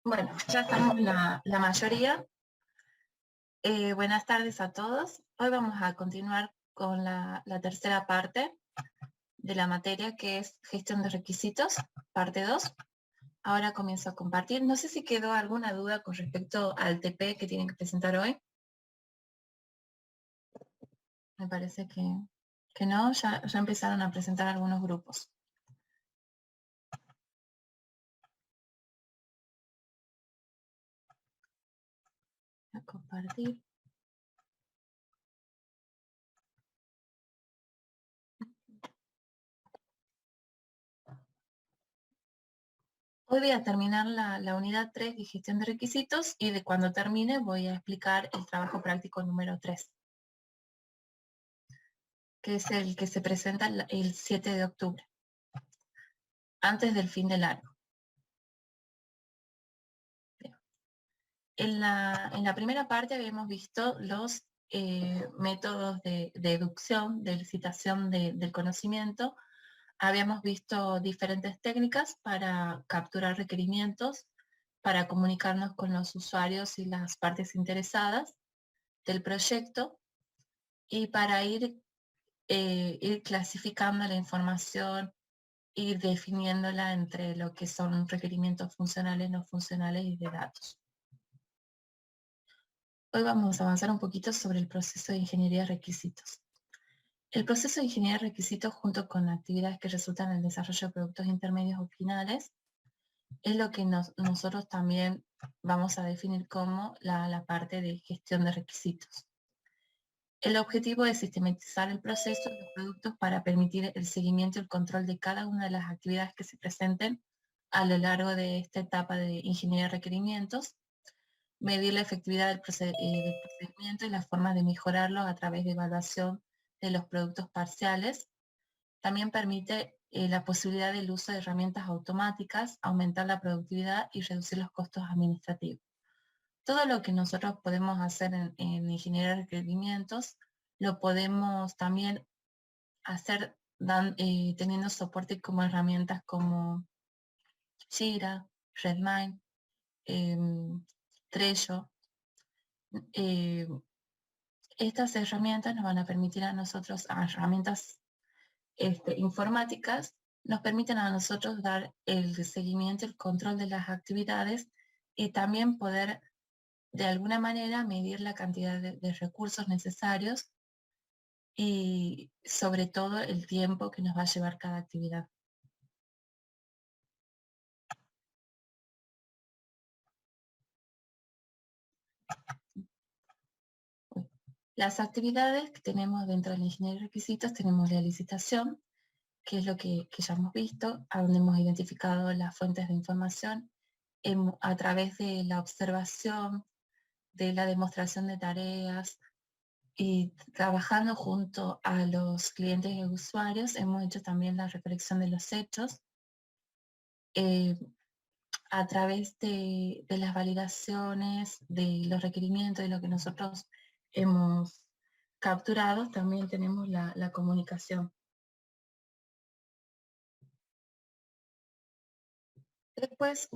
Bueno, ya estamos la mayoría. Buenas tardes a todos. Hoy vamos a continuar con la tercera parte de la materia, que es gestión de requisitos, parte 2. Ahora comienzo a compartir. No sé si quedó alguna duda con respecto al TP que tienen que presentar hoy. Me parece que no, ya empezaron a presentar algunos grupos. Voy a compartir. Hoy voy a terminar la unidad 3 de gestión de requisitos y cuando termine voy a explicar el trabajo práctico número 3, que es el que se presenta el 7 de octubre, antes del fin del año. En la primera parte habíamos visto los métodos de deducción, de licitación del conocimiento. Habíamos visto diferentes técnicas para capturar requerimientos, para comunicarnos con los usuarios y las partes interesadas del proyecto y para ir clasificando la información, ir definiéndola entre lo que son requerimientos funcionales, no funcionales y de datos. Hoy vamos a avanzar un poquito sobre el proceso de ingeniería de requisitos. El proceso de ingeniería de requisitos, junto con actividades que resultan en el desarrollo de productos intermedios o finales, es lo que nosotros también vamos a definir como la parte de gestión de requisitos. El objetivo es sistematizar el proceso de los productos para permitir el seguimiento y el control de cada una de las actividades que se presenten a lo largo de esta etapa de ingeniería de requerimientos, medir la efectividad del procedimiento y las formas de mejorarlo a través de evaluación de los productos parciales. También permite la posibilidad del uso de herramientas automáticas, aumentar la productividad y reducir los costos administrativos. Todo lo que nosotros podemos hacer en ingeniería de requerimientos, lo podemos también hacer teniendo soporte como herramientas como Jira, Redmine, Trello. Estas herramientas nos van a permitir a nosotros, herramientas informáticas, nos permiten a nosotros dar el seguimiento, el control de las actividades y también poder de alguna manera medir la cantidad de recursos necesarios y sobre todo el tiempo que nos va a llevar cada actividad. Las actividades que tenemos dentro de la ingeniería de requisitos, tenemos la licitación, que es lo que ya hemos visto, a donde hemos identificado las fuentes de información a través de la observación, de la demostración de tareas y trabajando junto a los clientes y usuarios, hemos hecho también la recolección de los hechos a través de las validaciones, de los requerimientos, de lo que nosotros hemos capturado, también tenemos la comunicación. Después,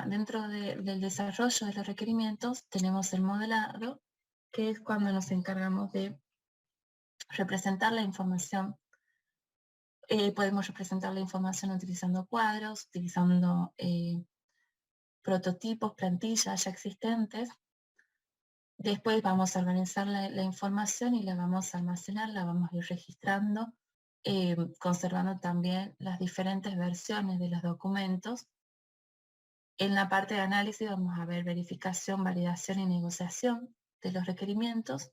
dentro del desarrollo de los requerimientos, tenemos el modelado, que es cuando nos encargamos de representar la información. Podemos representar la información utilizando cuadros, utilizando prototipos, plantillas ya existentes. Después vamos a organizar la información y la vamos a almacenar, la vamos a ir registrando, conservando también las diferentes versiones de los documentos. En la parte de análisis vamos a ver verificación, validación y negociación de los requerimientos.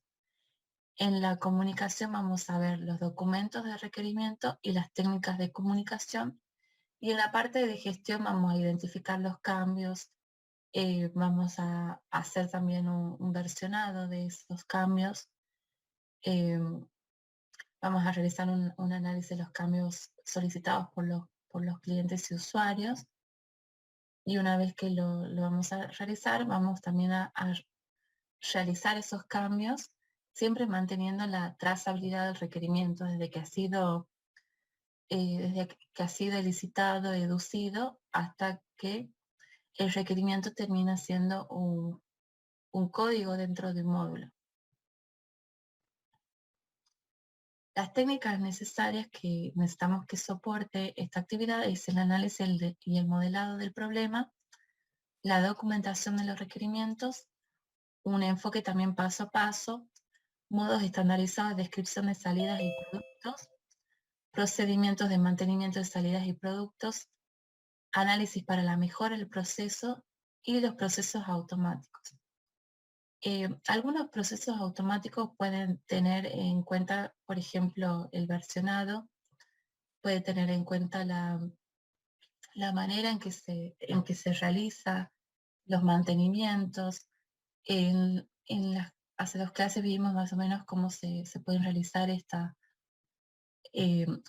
En la comunicación vamos a ver los documentos de requerimiento y las técnicas de comunicación. Y en la parte de gestión vamos a identificar los cambios, vamos a hacer también un versionado de esos cambios. Vamos a realizar un análisis de los cambios solicitados por los clientes y usuarios. Y una vez que lo vamos a realizar, vamos también a realizar esos cambios, siempre manteniendo la trazabilidad del requerimiento desde que ha sido licitado, deducido, hasta que el requerimiento termina siendo un código dentro de un módulo. Las técnicas necesarias que necesitamos que soporte esta actividad es el análisis y el modelado del problema, la documentación de los requerimientos, un enfoque también paso a paso, modos estandarizados de descripción de salidas y productos, procedimientos de mantenimiento de salidas y productos, análisis para la mejora del proceso y los procesos automáticos. Algunos procesos automáticos pueden tener en cuenta, por ejemplo, el versionado, puede tener en cuenta la manera en que se realiza los mantenimientos. Hace dos clases vimos más o menos cómo se pueden realizar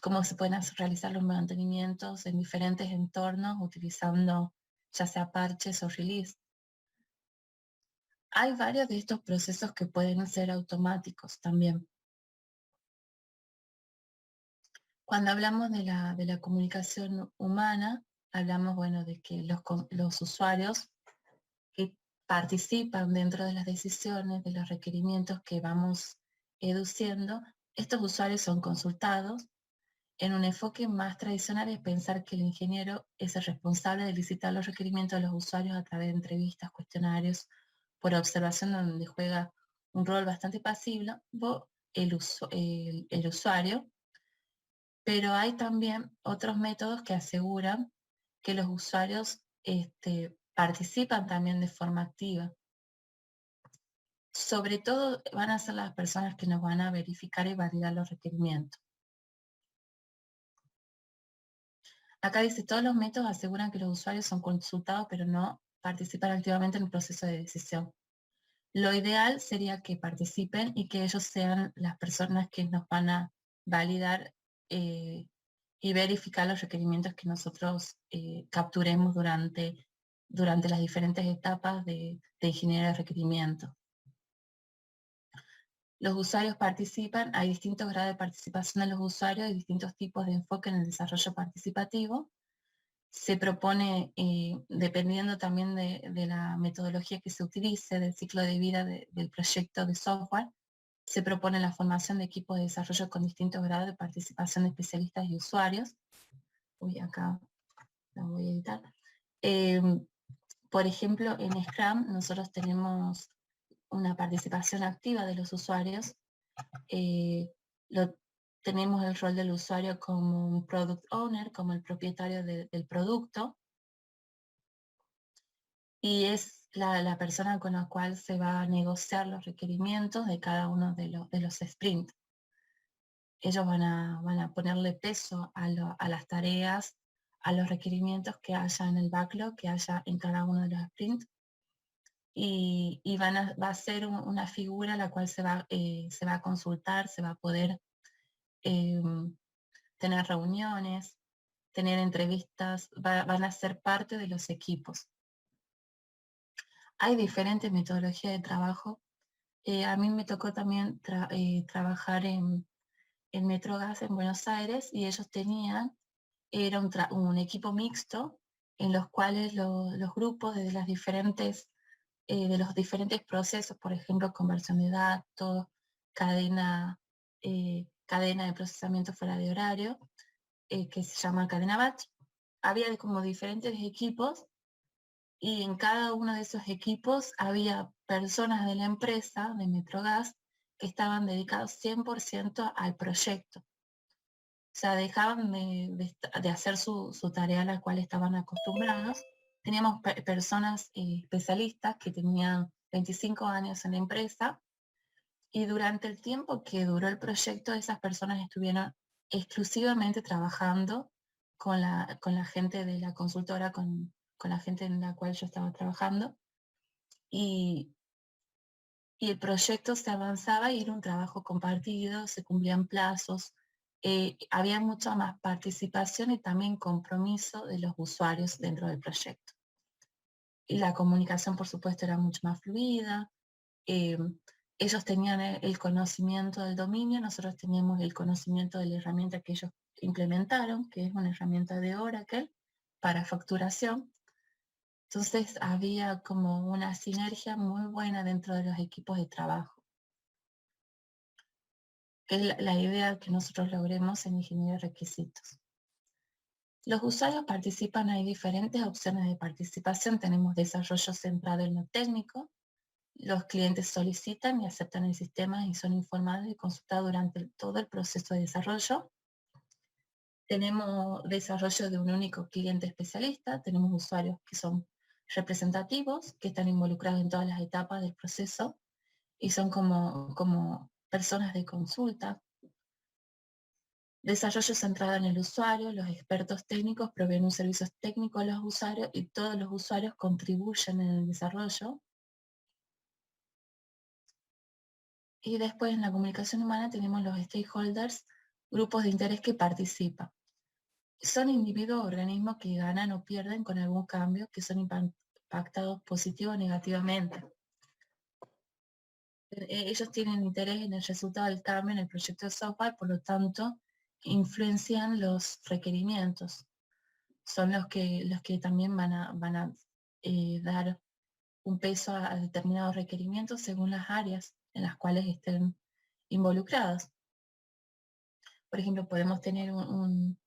cómo se pueden realizar los mantenimientos en diferentes entornos utilizando ya sea parches o release. Hay varios de estos procesos que pueden ser automáticos también. Cuando hablamos de la comunicación humana, hablamos, bueno, de que los usuarios que participan dentro de las decisiones, de los requerimientos que vamos educiendo, estos usuarios son consultados. En un enfoque más tradicional es pensar que el ingeniero es el responsable de licitar los requerimientos de los usuarios a través de entrevistas, cuestionarios, por observación, donde juega un rol bastante pasivo el usuario, pero hay también otros métodos que aseguran que los usuarios participan también de forma activa. Sobre todo van a ser las personas que nos van a verificar y validar los requerimientos. Acá dice, todos los métodos aseguran que los usuarios son consultados, pero no participan activamente en el proceso de decisión. Lo ideal sería que participen y que ellos sean las personas que nos van a validar y verificar los requerimientos que nosotros capturemos durante las diferentes etapas de ingeniería de requerimiento. Los usuarios participan, hay distintos grados de participación de los usuarios y distintos tipos de enfoque en el desarrollo participativo. Se propone, dependiendo también de la metodología que se utilice, del ciclo de vida del proyecto de software, se propone la formación de equipos de desarrollo con distintos grados de participación de especialistas y usuarios. Acá la voy a editar. Por ejemplo, en Scrum nosotros tenemos una participación activa de los usuarios. Tenemos el rol del usuario como un product owner, como el propietario del producto, y es la persona con la cual se va a negociar los requerimientos de cada uno de los sprints. Ellos van a ponerle peso a las tareas, a los requerimientos que haya en el backlog, que haya en cada uno de los sprints, y va a ser una figura a la cual se va a consultar, se va a poder tener reuniones, tener entrevistas, van a ser parte de los equipos. Hay diferentes metodologías de trabajo. A mí me tocó también trabajar en Metrogas en Buenos Aires, y ellos era un equipo mixto en los cuales los grupos de los diferentes procesos, por ejemplo, conversión de datos, cadena de procesamiento fuera de horario, que se llama cadena batch, había como diferentes equipos, y en cada uno de esos equipos había personas de la empresa, de Metrogas, que estaban dedicados 100% al proyecto. O sea, dejaban de hacer su tarea a la cual estaban acostumbrados. Teníamos personas especialistas que tenían 25 años en la empresa, y durante el tiempo que duró el proyecto, esas personas estuvieron exclusivamente trabajando con la gente de la consultora, con la gente en la cual yo estaba trabajando, y el proyecto se avanzaba y era un trabajo compartido, se cumplían plazos, había mucha más participación y también compromiso de los usuarios dentro del proyecto. Y la comunicación, por supuesto, era mucho más fluida. Ellos tenían el conocimiento del dominio, nosotros teníamos el conocimiento de la herramienta que ellos implementaron, que es una herramienta de Oracle para facturación. Entonces había como una sinergia muy buena dentro de los equipos de trabajo, que es la idea que nosotros logremos en ingeniería de requisitos. Los usuarios participan, hay diferentes opciones de participación. Tenemos desarrollo centrado en lo técnico. Los clientes solicitan y aceptan el sistema y son informados y consultados durante todo el proceso de desarrollo. Tenemos desarrollo de un único cliente especialista. Tenemos usuarios que son representativos, que están involucrados en todas las etapas del proceso y son como personas de consulta. Desarrollo centrado en el usuario, los expertos técnicos proveen un servicio técnico a los usuarios y todos los usuarios contribuyen en el desarrollo. Y después en la comunicación humana tenemos los stakeholders, grupos de interés que participan. Son individuos o organismos que ganan o pierden con algún cambio, que son impactados positivo o negativamente. Ellos tienen interés en el resultado del cambio en el proyecto de software, por lo tanto, influencian los requerimientos. Son los que también van a dar un peso a determinados requerimientos según las áreas en las cuales estén involucrados. Por ejemplo, podemos tener un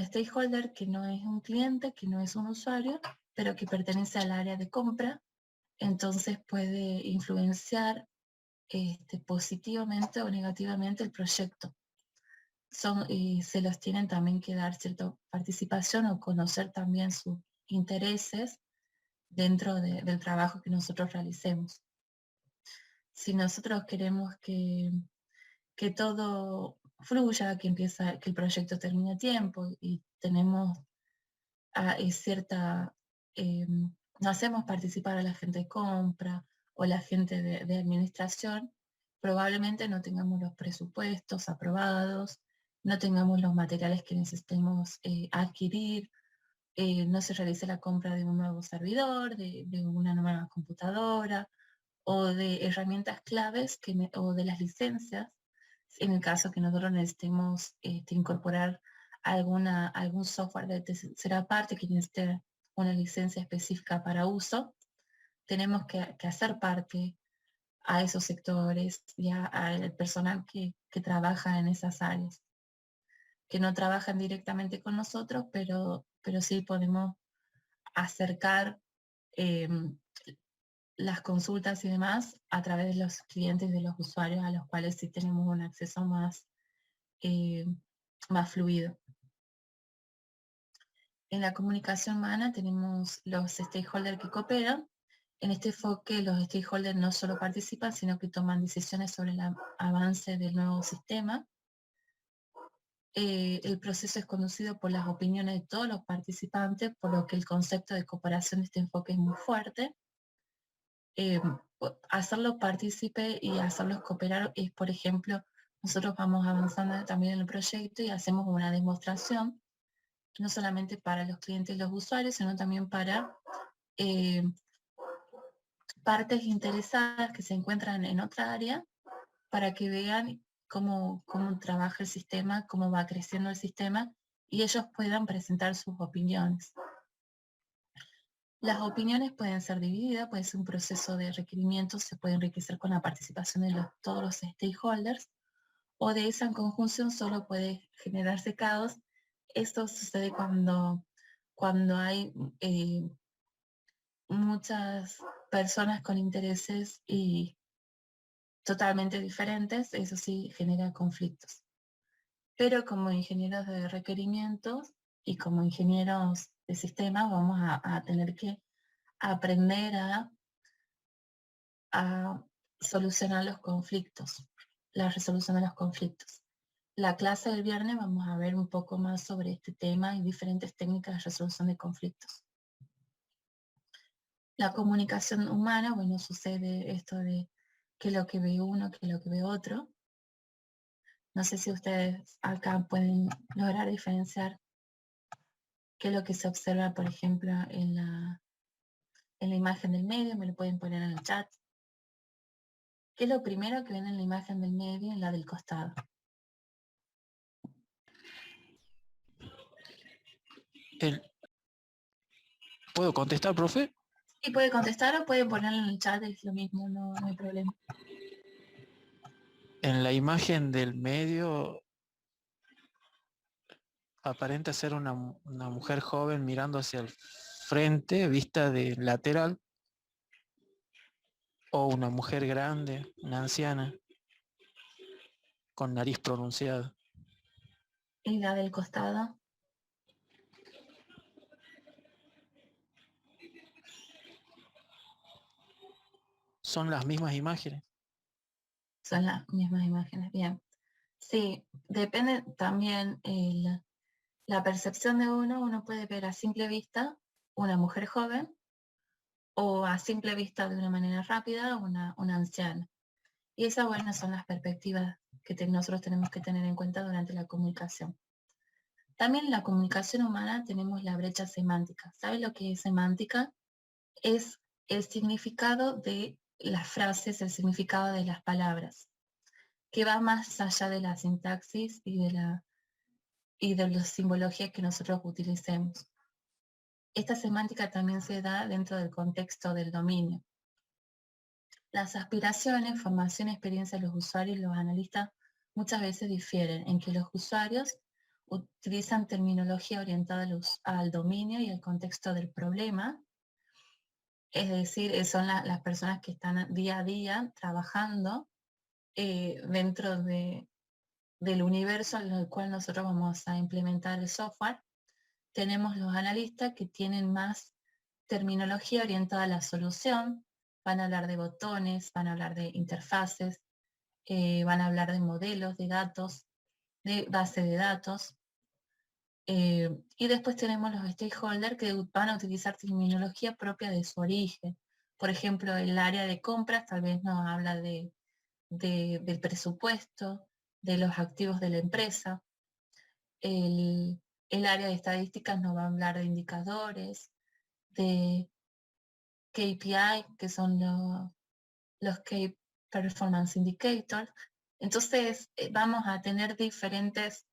stakeholder que no es un cliente, que no es un usuario, pero que pertenece al área de compra, entonces puede influenciar positivamente o negativamente el proyecto. Se los tienen también que dar cierta participación o conocer también sus intereses dentro del trabajo que nosotros realicemos. Si nosotros queremos que todo fluya, que el proyecto termine a tiempo y tenemos no hacemos participar a la gente de compra o la gente de administración, probablemente no tengamos los presupuestos aprobados, no tengamos los materiales que necesitemos adquirir, no se realice la compra de un nuevo servidor, de una nueva computadora o de herramientas claves o de las licencias, en el caso que nosotros necesitemos incorporar algún software de tercera parte que necesite una licencia específica para uso, tenemos que hacer parte a esos sectores y al personal que trabaja en esas áreas, que no trabajan directamente con nosotros, pero sí podemos acercar las consultas y demás a través de los clientes, de los usuarios a los cuales sí tenemos un acceso más fluido. En la comunicación humana tenemos los stakeholders que cooperan. En este enfoque los stakeholders no solo participan, sino que toman decisiones sobre el avance del nuevo sistema. El proceso es conducido por las opiniones de todos los participantes, por lo que el concepto de cooperación de este enfoque es muy fuerte. Hacerlos partícipe y hacerlos cooperar es, por ejemplo, nosotros vamos avanzando también en el proyecto y hacemos una demostración, no solamente para los clientes y los usuarios, sino también para partes interesadas que se encuentran en otra área, para que vean cómo trabaja el sistema, cómo va creciendo el sistema, y ellos puedan presentar sus opiniones. Las opiniones pueden ser divididas, puede ser un proceso de requerimientos, se puede enriquecer con la participación de todos los stakeholders, o de esa conjunción solo puede generarse caos. Esto sucede cuando hay muchas personas con intereses y totalmente diferentes, eso sí genera conflictos. Pero como ingenieros de requerimientos y como ingenieros de sistemas vamos a tener que aprender a solucionar los conflictos, la resolución de los conflictos. La clase del viernes vamos a ver un poco más sobre este tema y diferentes técnicas de resolución de conflictos. La comunicación humana, bueno, sucede esto de que lo que ve uno, que lo que ve otro. No sé si ustedes acá pueden lograr diferenciar qué es lo que se observa, por ejemplo, en la imagen del medio, me lo pueden poner en el chat. ¿Qué es lo primero que ven en la imagen del medio y en la del costado? El, ¿Puedo contestar, profe? Sí, puede contestar o puede ponerlo en el chat, es lo mismo, no hay problema. En la imagen del medio aparenta ser una mujer joven mirando hacia el frente, vista de lateral, o una mujer grande, una anciana, con nariz pronunciada. Y la del costado Son las mismas imágenes. son las mismas imágenes, bien. Sí, depende también la percepción de uno puede ver a simple vista una mujer joven o a simple vista de una manera rápida una anciana. Y esas, bueno, son las perspectivas que nosotros tenemos que tener en cuenta durante la comunicación. También en la comunicación humana tenemos la brecha semántica. ¿Sabes lo que es semántica? Es el significado de las frases, el significado de las palabras, que va más allá de la sintaxis y de la simbología que nosotros utilicemos. Esta semántica también se da dentro del contexto del dominio. Las aspiraciones, formación y experiencia de los usuarios y los analistas muchas veces difieren en que los usuarios utilizan terminología orientada al dominio y al contexto del problema, es decir, son las personas que están día a día trabajando dentro del universo en el cual nosotros vamos a implementar el software. Tenemos los analistas que tienen más terminología orientada a la solución, van a hablar de botones, van a hablar de interfaces, van a hablar de modelos, de datos, de base de datos. Y después tenemos los stakeholders que van a utilizar terminología propia de su origen. Por ejemplo, el área de compras tal vez nos habla del presupuesto, de los activos de la empresa. El área de estadísticas nos va a hablar de indicadores, de KPI, que son los Key Performance Indicators. Entonces, vamos a tener diferentes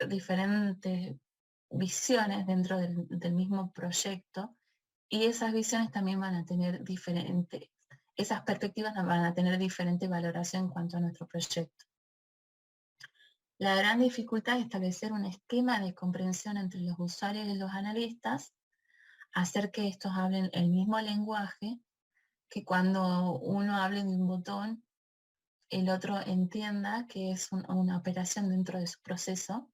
visiones dentro del mismo proyecto y esas visiones también van a tener esas perspectivas van a tener diferente valoración en cuanto a nuestro proyecto. La gran dificultad es establecer un esquema de comprensión entre los usuarios y los analistas, hacer que estos hablen el mismo lenguaje, que cuando uno hable de un botón, el otro entienda que es una operación dentro de su proceso.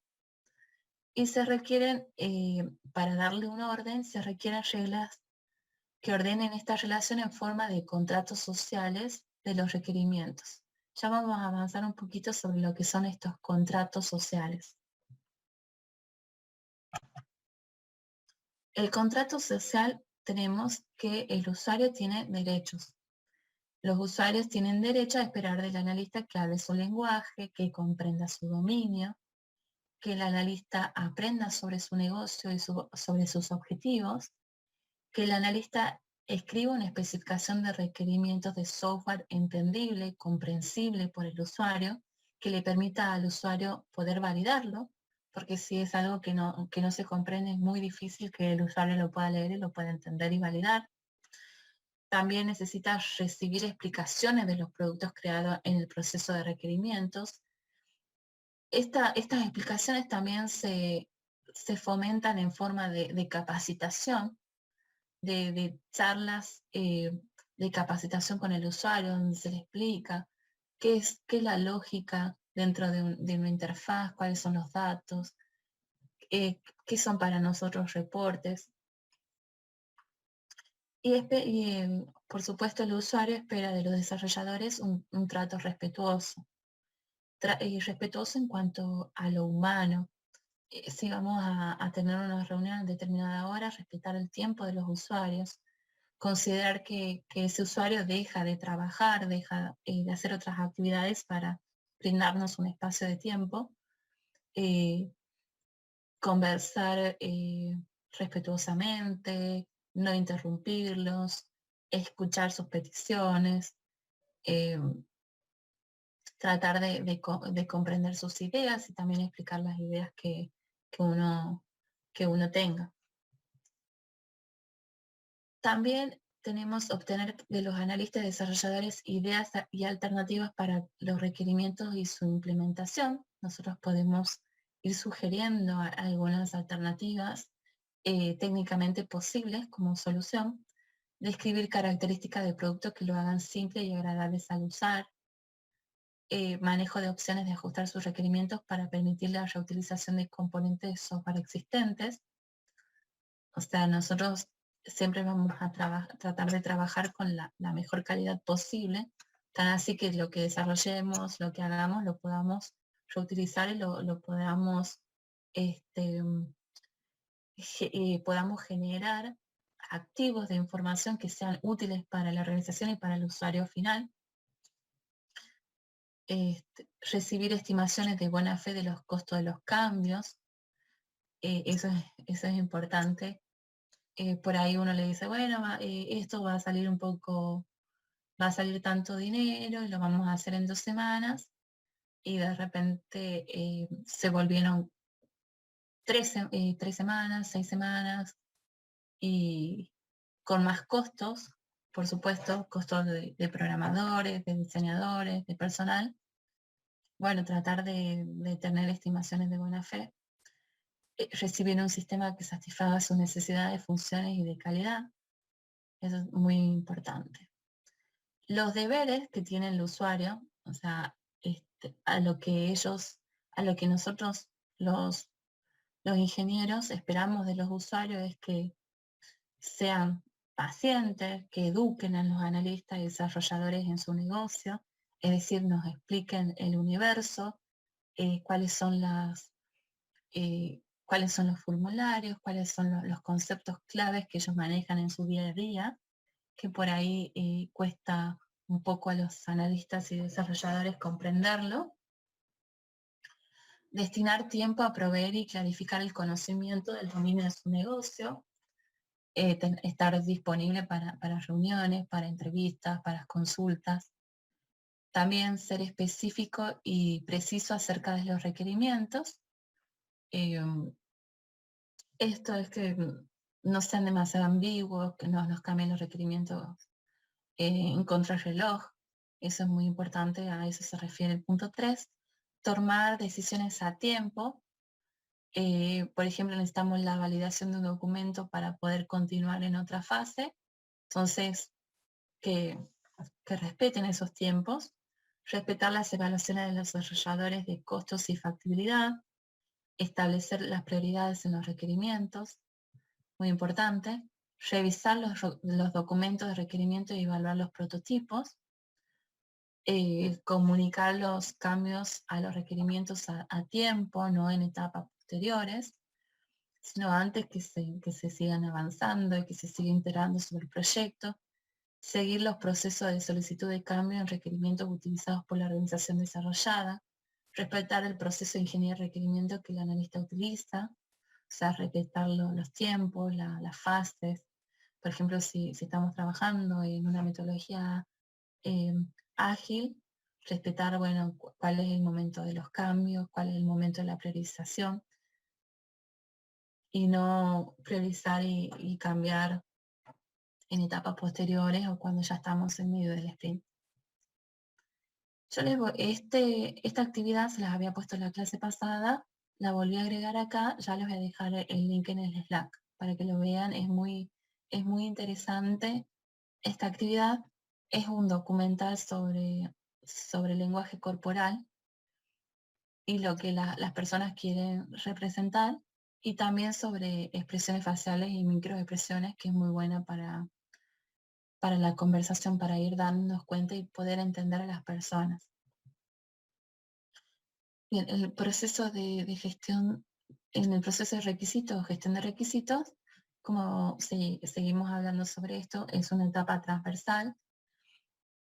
Y se requieren, para darle un orden, se requieren reglas que ordenen esta relación en forma de contratos sociales de los requerimientos. Ya vamos a avanzar un poquito sobre lo que son estos contratos sociales. El contrato social tenemos que el usuario tiene derechos. Los usuarios tienen derecho a esperar del analista que hable su lenguaje, que comprenda su dominio, que el analista aprenda sobre su negocio y sobre sus objetivos, que el analista escriba una especificación de requerimientos de software entendible, comprensible por el usuario, que le permita al usuario poder validarlo, porque si es algo que no se comprende es muy difícil que el usuario lo pueda leer y lo pueda entender y validar. También necesita recibir explicaciones de los productos creados en el proceso de requerimientos. Estas explicaciones también se fomentan en forma de capacitación, de charlas de capacitación con el usuario, donde se le explica qué es la lógica dentro de una interfaz, cuáles son los datos, qué son para nosotros reportes. Por supuesto, el usuario espera de los desarrolladores un trato respetuoso. Y respetuoso en cuanto a lo humano. Si vamos a tener una reunión en determinada hora, respetar el tiempo de los usuarios, considerar que ese usuario deja de trabajar, deja de hacer otras actividades para brindarnos un espacio de tiempo, conversar respetuosamente, no interrumpirlos, escuchar sus peticiones, eh, tratar de comprender sus ideas y también explicar las ideas que uno tenga. También tenemos obtener de los analistas y desarrolladores ideas y alternativas para los requerimientos y su implementación. Nosotros podemos ir sugiriendo algunas alternativas técnicamente posibles como solución, describir características de producto que lo hagan simple y agradables al usar, manejo de opciones de ajustar sus requerimientos para permitir la reutilización de componentes de software existentes. O sea, nosotros siempre vamos a tratar de trabajar con la mejor calidad posible, tan así que lo que desarrollemos, lo que hagamos, lo podamos reutilizar y lo podamos, podamos generar activos de información que sean útiles para la organización y para el usuario final. Recibir estimaciones de buena fe de los costos de los cambios. Eso es importante. Por ahí uno le dice, bueno, esto va a salir un poco, va a salir tanto dinero y lo vamos a hacer en 2 semanas, y de repente se volvieron 3 semanas, 6 semanas, y con más costos, por supuesto, costos de programadores, de diseñadores, de personal. Bueno, tratar de tener estimaciones de buena fe. Recibir un sistema que satisfaga sus necesidades, funciones y de calidad. Eso es muy importante. Los deberes que tiene el usuario, o sea, a lo que nosotros los ingenieros esperamos de los usuarios es que sean pacientes, que eduquen a los analistas y desarrolladores en su negocio, es decir, nos expliquen el universo, cuáles son los formularios, cuáles son los conceptos claves que ellos manejan en su día a día, que por ahí cuesta un poco a los analistas y desarrolladores comprenderlo. Destinar tiempo a proveer y clarificar el conocimiento del dominio de su negocio, estar disponible para reuniones, para entrevistas, para consultas. También ser específico y preciso acerca de los requerimientos. Esto es que no sean demasiado ambiguos, que no nos cambien los requerimientos en contrarreloj. Eso es muy importante, a eso se refiere el punto 3. Tomar decisiones a tiempo. Por ejemplo, necesitamos la validación de un documento para poder continuar en otra fase. Entonces, que respeten esos tiempos. Respetar las evaluaciones de los desarrolladores de costos y factibilidad. Establecer las prioridades en los requerimientos. Muy importante. Revisar los documentos de requerimiento y evaluar los prototipos. Comunicar los cambios a los requerimientos a tiempo, no en etapas posteriores, sino antes que se sigan avanzando y que se siga integrando sobre el proyecto. Seguir los procesos de solicitud de cambio en requerimientos utilizados por la organización desarrollada. Respetar el proceso de ingeniería de requerimiento que el analista utiliza, o sea, respetar los tiempos, las fases. Por ejemplo, si estamos trabajando en una metodología ágil, respetar, bueno, cuál es el momento de los cambios, cuál es el momento de la priorización, y no priorizar y cambiar en etapas posteriores o cuando ya estamos en medio del sprint. Yo esta actividad se las había puesto en la clase pasada, la volví a agregar acá, ya les voy a dejar el link en el Slack para que lo vean. Es muy interesante esta actividad. Es un documental sobre el lenguaje corporal y lo que las personas quieren representar, y también sobre expresiones faciales y microexpresiones, que es muy buena para la conversación, para ir dándonos cuenta y poder entender a las personas. Bien, el proceso de gestión, en el proceso de requisitos, gestión de requisitos, como seguimos hablando sobre esto, es una etapa transversal.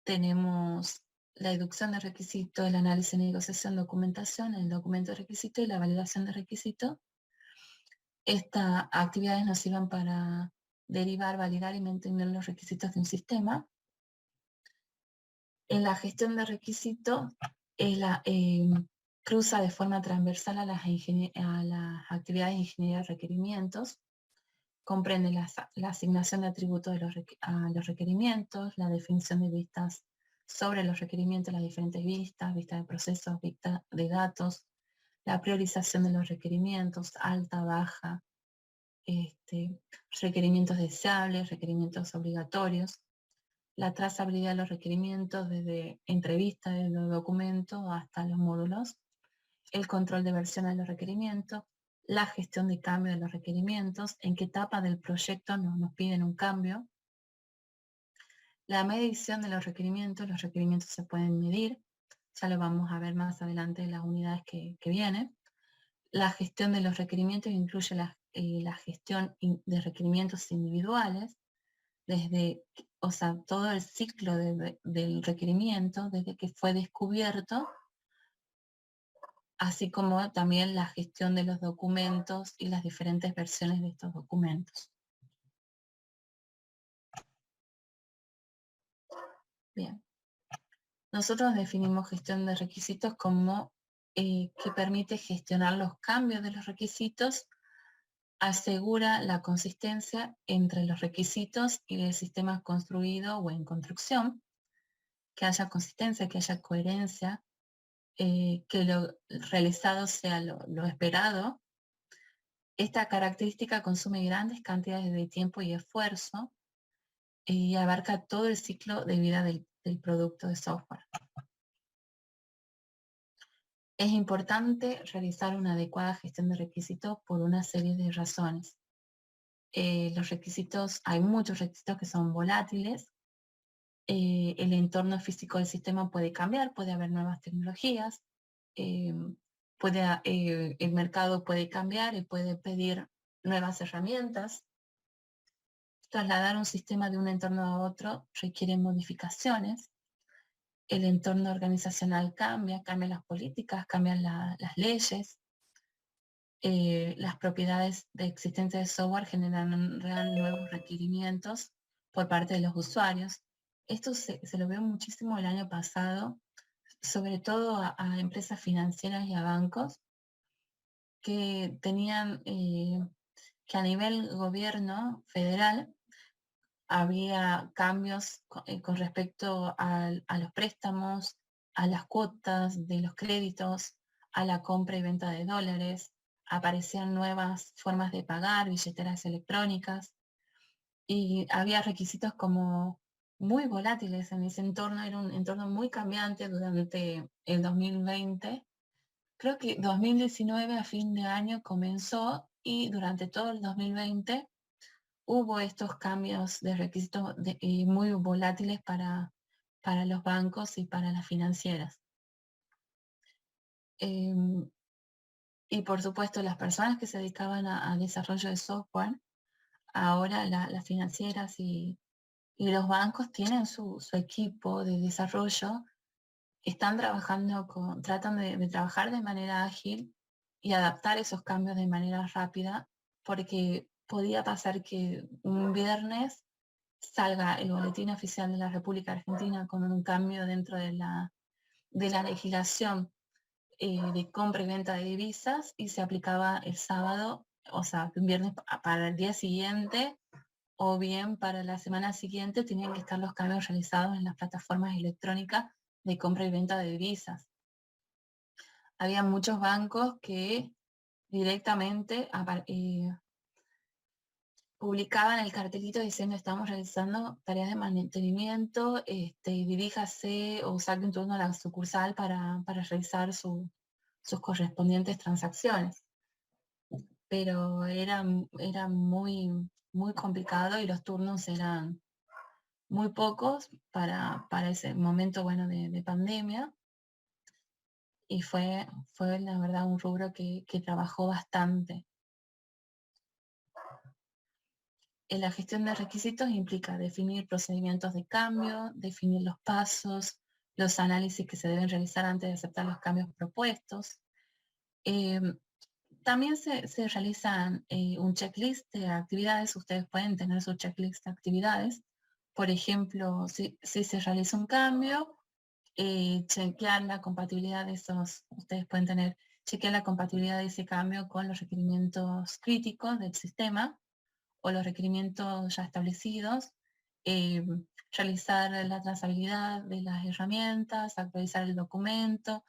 Tenemos la deducción de requisitos, el análisis, negociación, documentación, el documento de requisito y la validación de requisitos. Estas actividades nos sirven para derivar, validar y mantener los requisitos de un sistema. En la gestión de requisitos, cruza de forma transversal a las actividades de ingeniería de requerimientos. comprende la asignación de atributos a los requerimientos, la definición de vistas sobre los requerimientos, las diferentes vistas, vista de procesos, vista de datos, la priorización de los requerimientos, alta, baja, requerimientos deseables, requerimientos obligatorios, la trazabilidad de los requerimientos desde entrevista de los documentos hasta los módulos, el control de versión de los requerimientos, la gestión de cambio de los requerimientos, en qué etapa del proyecto nos piden un cambio, la medición de los requerimientos se pueden medir, ya lo vamos a ver más adelante en las unidades que vienen. La gestión de los requerimientos incluye la gestión de requerimientos individuales, desde, o sea, todo el ciclo del requerimiento, desde que fue descubierto, así como también la gestión de los documentos y las diferentes versiones de estos documentos. Bien. Nosotros definimos gestión de requisitos como que permite gestionar los cambios de los requisitos, asegura la consistencia entre los requisitos y el sistema construido o en construcción, que haya consistencia, que haya coherencia, que lo realizado sea lo esperado. Esta característica consume grandes cantidades de tiempo y esfuerzo y abarca todo el ciclo de vida del producto de software. Es importante realizar una adecuada gestión de requisitos por una serie de razones. Los requisitos, hay muchos requisitos que son volátiles. El entorno físico del sistema puede cambiar, puede haber nuevas tecnologías, el mercado puede cambiar y puede pedir nuevas herramientas. Trasladar un sistema de un entorno a otro requiere modificaciones. El entorno organizacional cambian las políticas, cambian las leyes. Las propiedades de existencia de software generan nuevos requerimientos por parte de los usuarios. Esto se lo veo muchísimo el año pasado, sobre todo a empresas financieras y a bancos que tenían que a nivel gobierno federal había cambios con respecto a los préstamos, a las cuotas de los créditos, a la compra y venta de dólares. Aparecían nuevas formas de pagar, billeteras electrónicas, y había requisitos como muy volátiles en ese entorno. Era un entorno muy cambiante durante el 2020. Creo que 2019 a fin de año comenzó y durante todo el 2020 hubo estos cambios de requisitos muy volátiles para los bancos y para las financieras. Y por supuesto, las personas que se dedicaban a desarrollo de software, ahora las financieras y los bancos tienen su equipo de desarrollo, están trabajando tratan de trabajar de manera ágil y adaptar esos cambios de manera rápida, porque podía pasar que un viernes salga el boletín oficial de la República Argentina con un cambio dentro de la legislación de compra y venta de divisas, y se aplicaba el sábado, o sea, un viernes para el día siguiente, o bien para la semana siguiente tenían que estar los cambios realizados en las plataformas electrónicas de compra y venta de divisas. Había muchos bancos que directamente publicaban el cartelito diciendo: estamos realizando tareas de mantenimiento, diríjase o saque un turno a la sucursal para realizar sus correspondientes transacciones. Pero era muy, muy complicado y los turnos eran muy pocos para ese momento, bueno, de pandemia. Y fue la verdad un rubro que trabajó bastante. La gestión de requisitos implica definir procedimientos de cambio, definir los pasos, los análisis que se deben realizar antes de aceptar los cambios propuestos. También se realizan un checklist de actividades. Ustedes pueden tener su checklist de actividades. Por ejemplo, si se realiza un cambio, chequear la compatibilidad de esos, ustedes pueden chequear la compatibilidad de ese cambio con los requerimientos críticos del sistema, o los requerimientos ya establecidos, realizar la trazabilidad de las herramientas, actualizar el documento.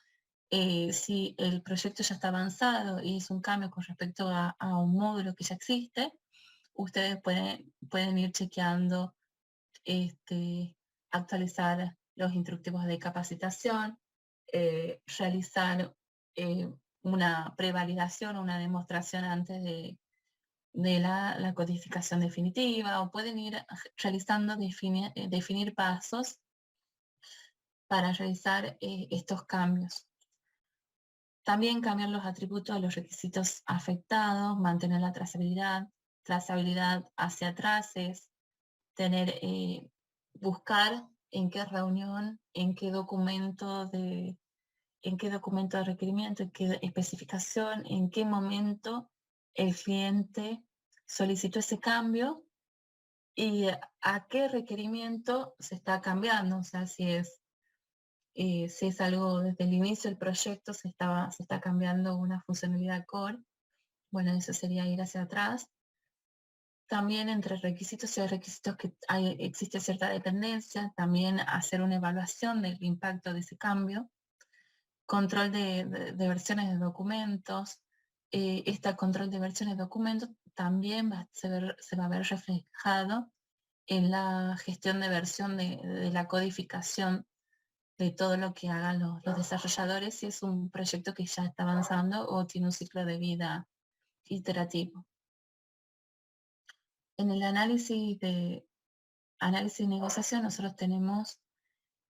Si el proyecto ya está avanzado y es un cambio con respecto a un módulo que ya existe, ustedes pueden ir chequeando, actualizar los instructivos de capacitación, realizar una prevalidación o una demostración antes de la codificación definitiva, o pueden ir realizando, definir pasos para realizar estos cambios. También cambiar los atributos de los requisitos afectados, mantener la trazabilidad hacia atrás es tener, buscar en qué reunión, en qué documento de requerimiento, en qué especificación, en qué momento el cliente solicitó ese cambio y a qué requerimiento se está cambiando. O sea, si es algo desde el inicio del proyecto, se está cambiando una funcionalidad core, bueno, eso sería ir hacia atrás. También entre requisitos y requisitos que existe cierta dependencia, también hacer una evaluación del impacto de ese cambio. Control de versiones de documentos. Este control de versiones de documentos también se va a ver reflejado en la gestión de versión de la codificación de todo lo que hagan los desarrolladores, si es un proyecto que ya está avanzando o tiene un ciclo de vida iterativo. En el análisis y negociación, nosotros tenemos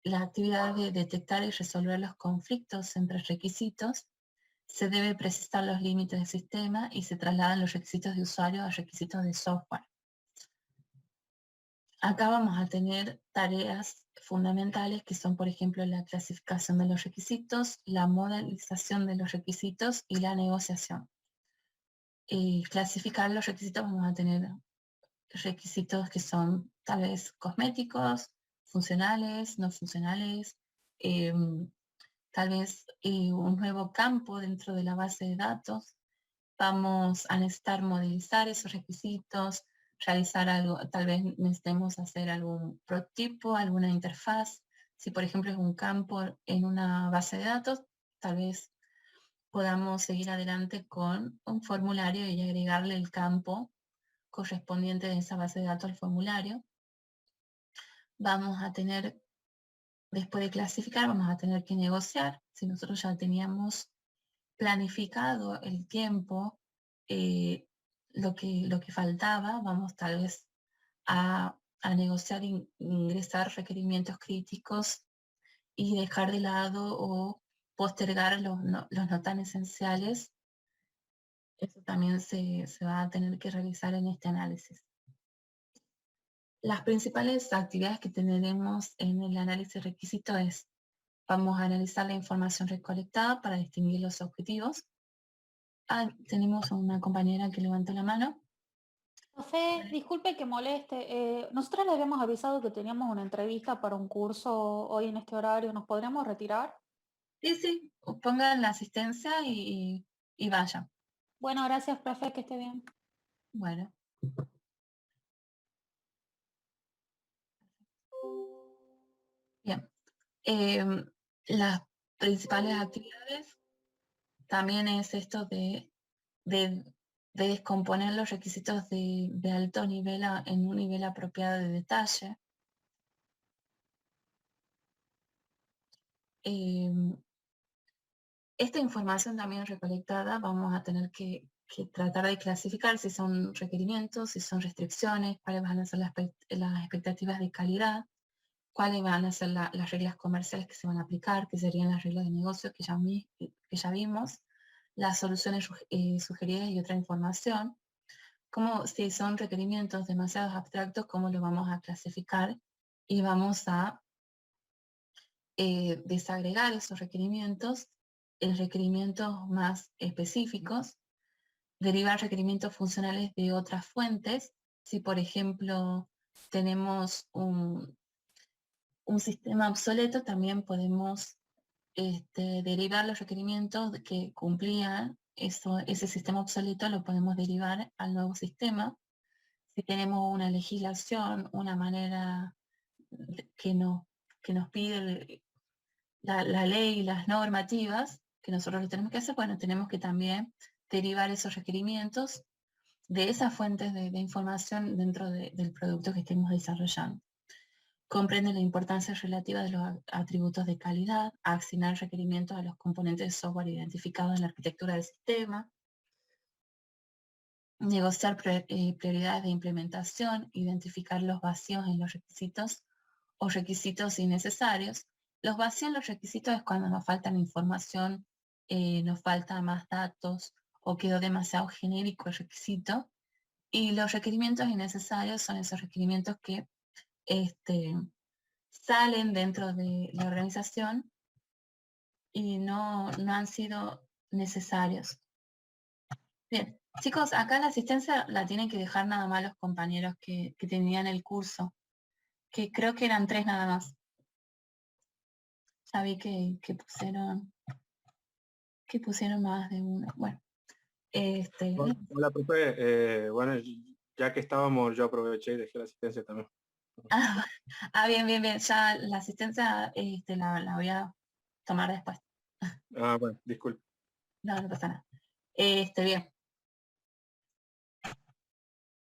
la actividad de detectar y resolver los conflictos entre requisitos. Se debe precisar los límites del sistema y se trasladan los requisitos de usuario a requisitos de software. Acá vamos a tener tareas fundamentales que son, por ejemplo, la clasificación de los requisitos, la modelización de los requisitos y la negociación. Clasificar los requisitos, vamos a tener requisitos que son tal vez cosméticos, funcionales, no funcionales, tal vez un nuevo campo dentro de la base de datos. Vamos a necesitar modelizar esos requisitos, realizar algo, tal vez necesitemos hacer algún prototipo, alguna interfaz. Si por ejemplo es un campo en una base de datos, tal vez podamos seguir adelante con un formulario y agregarle el campo correspondiente de esa base de datos al formulario. Vamos a tener, después de clasificar, vamos a tener que negociar. Si nosotros ya teníamos planificado el tiempo, lo que faltaba, vamos tal vez a negociar, ingresar requerimientos críticos y dejar de lado o postergar los no tan esenciales. Eso también se va a tener que realizar en este análisis. Las principales actividades que tendremos en el análisis requisito es: vamos a analizar la información recolectada para distinguir los objetivos. Tenemos una compañera que levantó la mano. José, disculpe que moleste. Nosotros le habíamos avisado que teníamos una entrevista para un curso hoy en este horario. ¿Nos podríamos retirar? Sí, pongan la asistencia y vayan. Bueno, gracias, profe, que esté bien. Bueno. Bien. Las principales actividades también es esto de descomponer los requisitos de alto nivel en un nivel apropiado de detalle. Esta información también recolectada vamos a tener que tratar de clasificar si son requerimientos, si son restricciones, cuáles van a ser las expectativas de calidad, cuáles van a ser las reglas comerciales que se van a aplicar, que serían las reglas de negocio que ya vimos, las soluciones sugeridas y otra información. Como si son requerimientos demasiado abstractos, cómo lo vamos a clasificar y vamos a desagregar esos requerimientos en requerimientos más específicos, derivar requerimientos funcionales de otras fuentes. Si por ejemplo tenemos un sistema obsoleto, también podemos derivar los requerimientos que cumplían ese sistema obsoleto, lo podemos derivar al nuevo sistema. si tenemos una legislación, una manera que nos pide la ley y las normativas, que nosotros lo tenemos que hacer, bueno, tenemos que también derivar esos requerimientos de esas fuentes de información dentro del producto que estemos desarrollando. Comprende la importancia relativa de los atributos de calidad, asignar requerimientos a los componentes de software identificados en la arquitectura del sistema, negociar prioridades de implementación, identificar los vacíos en los requisitos o requisitos innecesarios. Los vacíos en los requisitos es cuando nos falta información, nos falta más datos o quedó demasiado genérico el requisito. Y los requerimientos innecesarios son esos requerimientos que salen dentro de la organización y no han sido necesarios. Bien, chicos, acá la asistencia la tienen que dejar nada más los compañeros que tenían el curso, que creo que eran 3 nada más. Ya vi que pusieron más de uno. Bueno, Hola, profe. Bueno, ya que estábamos, yo aproveché y dejé la asistencia también. Bien. Ya la asistencia la voy a tomar después. Bueno, disculpe. No pasa nada. Bien.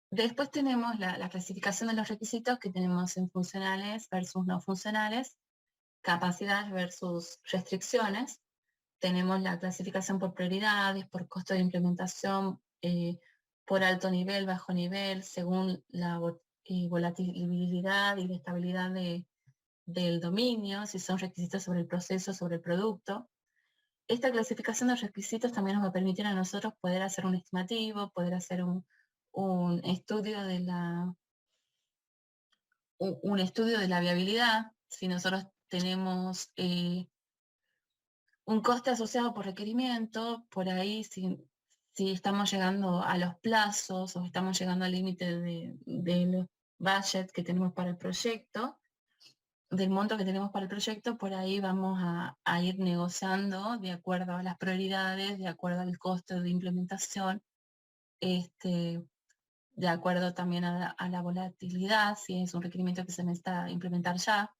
Después tenemos la clasificación de los requisitos que tenemos en funcionales versus no funcionales, capacidades versus restricciones. Tenemos la clasificación por prioridades, por costo de implementación, por alto nivel, bajo nivel, según la volatilidad y la estabilidad del dominio, si son requisitos sobre el proceso, sobre el producto. Esta clasificación de requisitos también nos va a permitir a nosotros poder hacer un estimativo, poder hacer un estudio de la viabilidad. Si nosotros tenemos un coste asociado por requerimiento, por ahí si estamos llegando a los plazos o estamos llegando al límite del budget que tenemos para el proyecto, del monto que tenemos para el proyecto, por ahí vamos a ir negociando de acuerdo a las prioridades, de acuerdo al costo de implementación, de acuerdo también a la volatilidad, si es un requerimiento que se necesita implementar ya,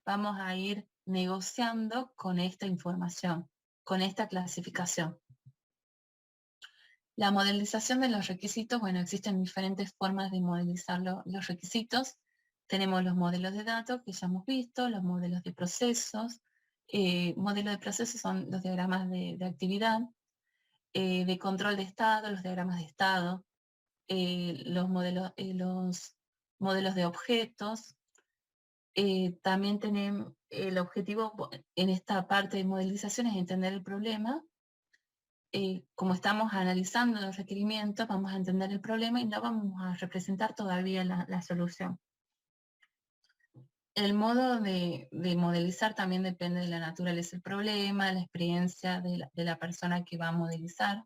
vamos a ir negociando con esta información, con esta clasificación. La modelización de los requisitos, bueno, existen diferentes formas de modelizar los requisitos. Tenemos los modelos de datos que ya hemos visto, los modelos de procesos. Modelos de procesos son los diagramas de actividad, de control de estado, los diagramas de estado, los modelos de objetos. También tenemos el objetivo en esta parte de modelización es entender el problema. Como estamos analizando los requerimientos, vamos a entender el problema y no vamos a representar todavía la solución. El modo de modelizar también depende de la naturaleza del problema, la experiencia de la persona que va a modelizar.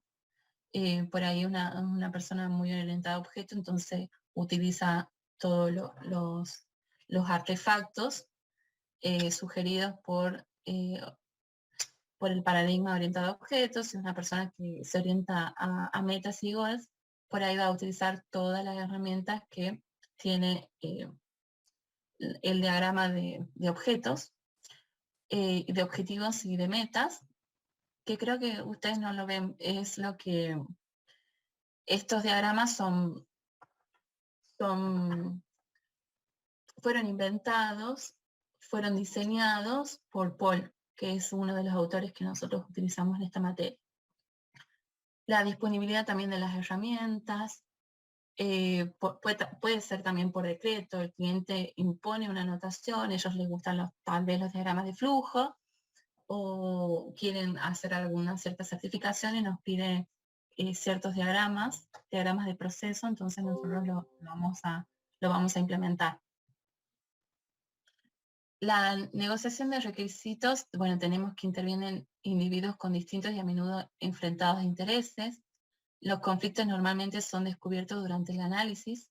Por ahí una persona muy orientada a objeto, entonces utiliza todos los artefactos sugeridos por el paradigma orientado a objetos. Si es una persona que se orienta a metas y goals, por ahí va a utilizar todas las herramientas que tiene el diagrama de objetos, de objetivos y de metas, que creo que ustedes no lo ven, es lo que estos diagramas fueron inventados, fueron diseñados por Paul, que es uno de los autores que nosotros utilizamos en esta materia. La disponibilidad también de las herramientas, puede ser también por decreto, el cliente impone una anotación, ellos les gustan tal vez los diagramas de flujo, o quieren hacer alguna cierta certificación y nos piden ciertos diagramas de proceso, entonces nosotros lo vamos a implementar. La negociación de requisitos, bueno, tenemos que intervienen individuos con distintos y a menudo enfrentados intereses. Los conflictos normalmente son descubiertos durante el análisis.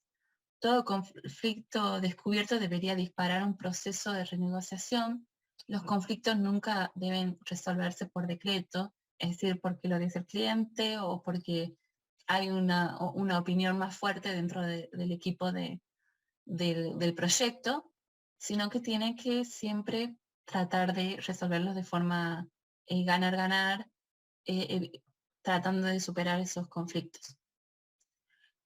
Todo conflicto descubierto debería disparar un proceso de renegociación. Los conflictos nunca deben resolverse por decreto, es decir, porque lo dice el cliente o porque hay una opinión más fuerte dentro del equipo del proyecto, sino que tiene que siempre tratar de resolverlos de forma ganar-ganar, tratando de superar esos conflictos.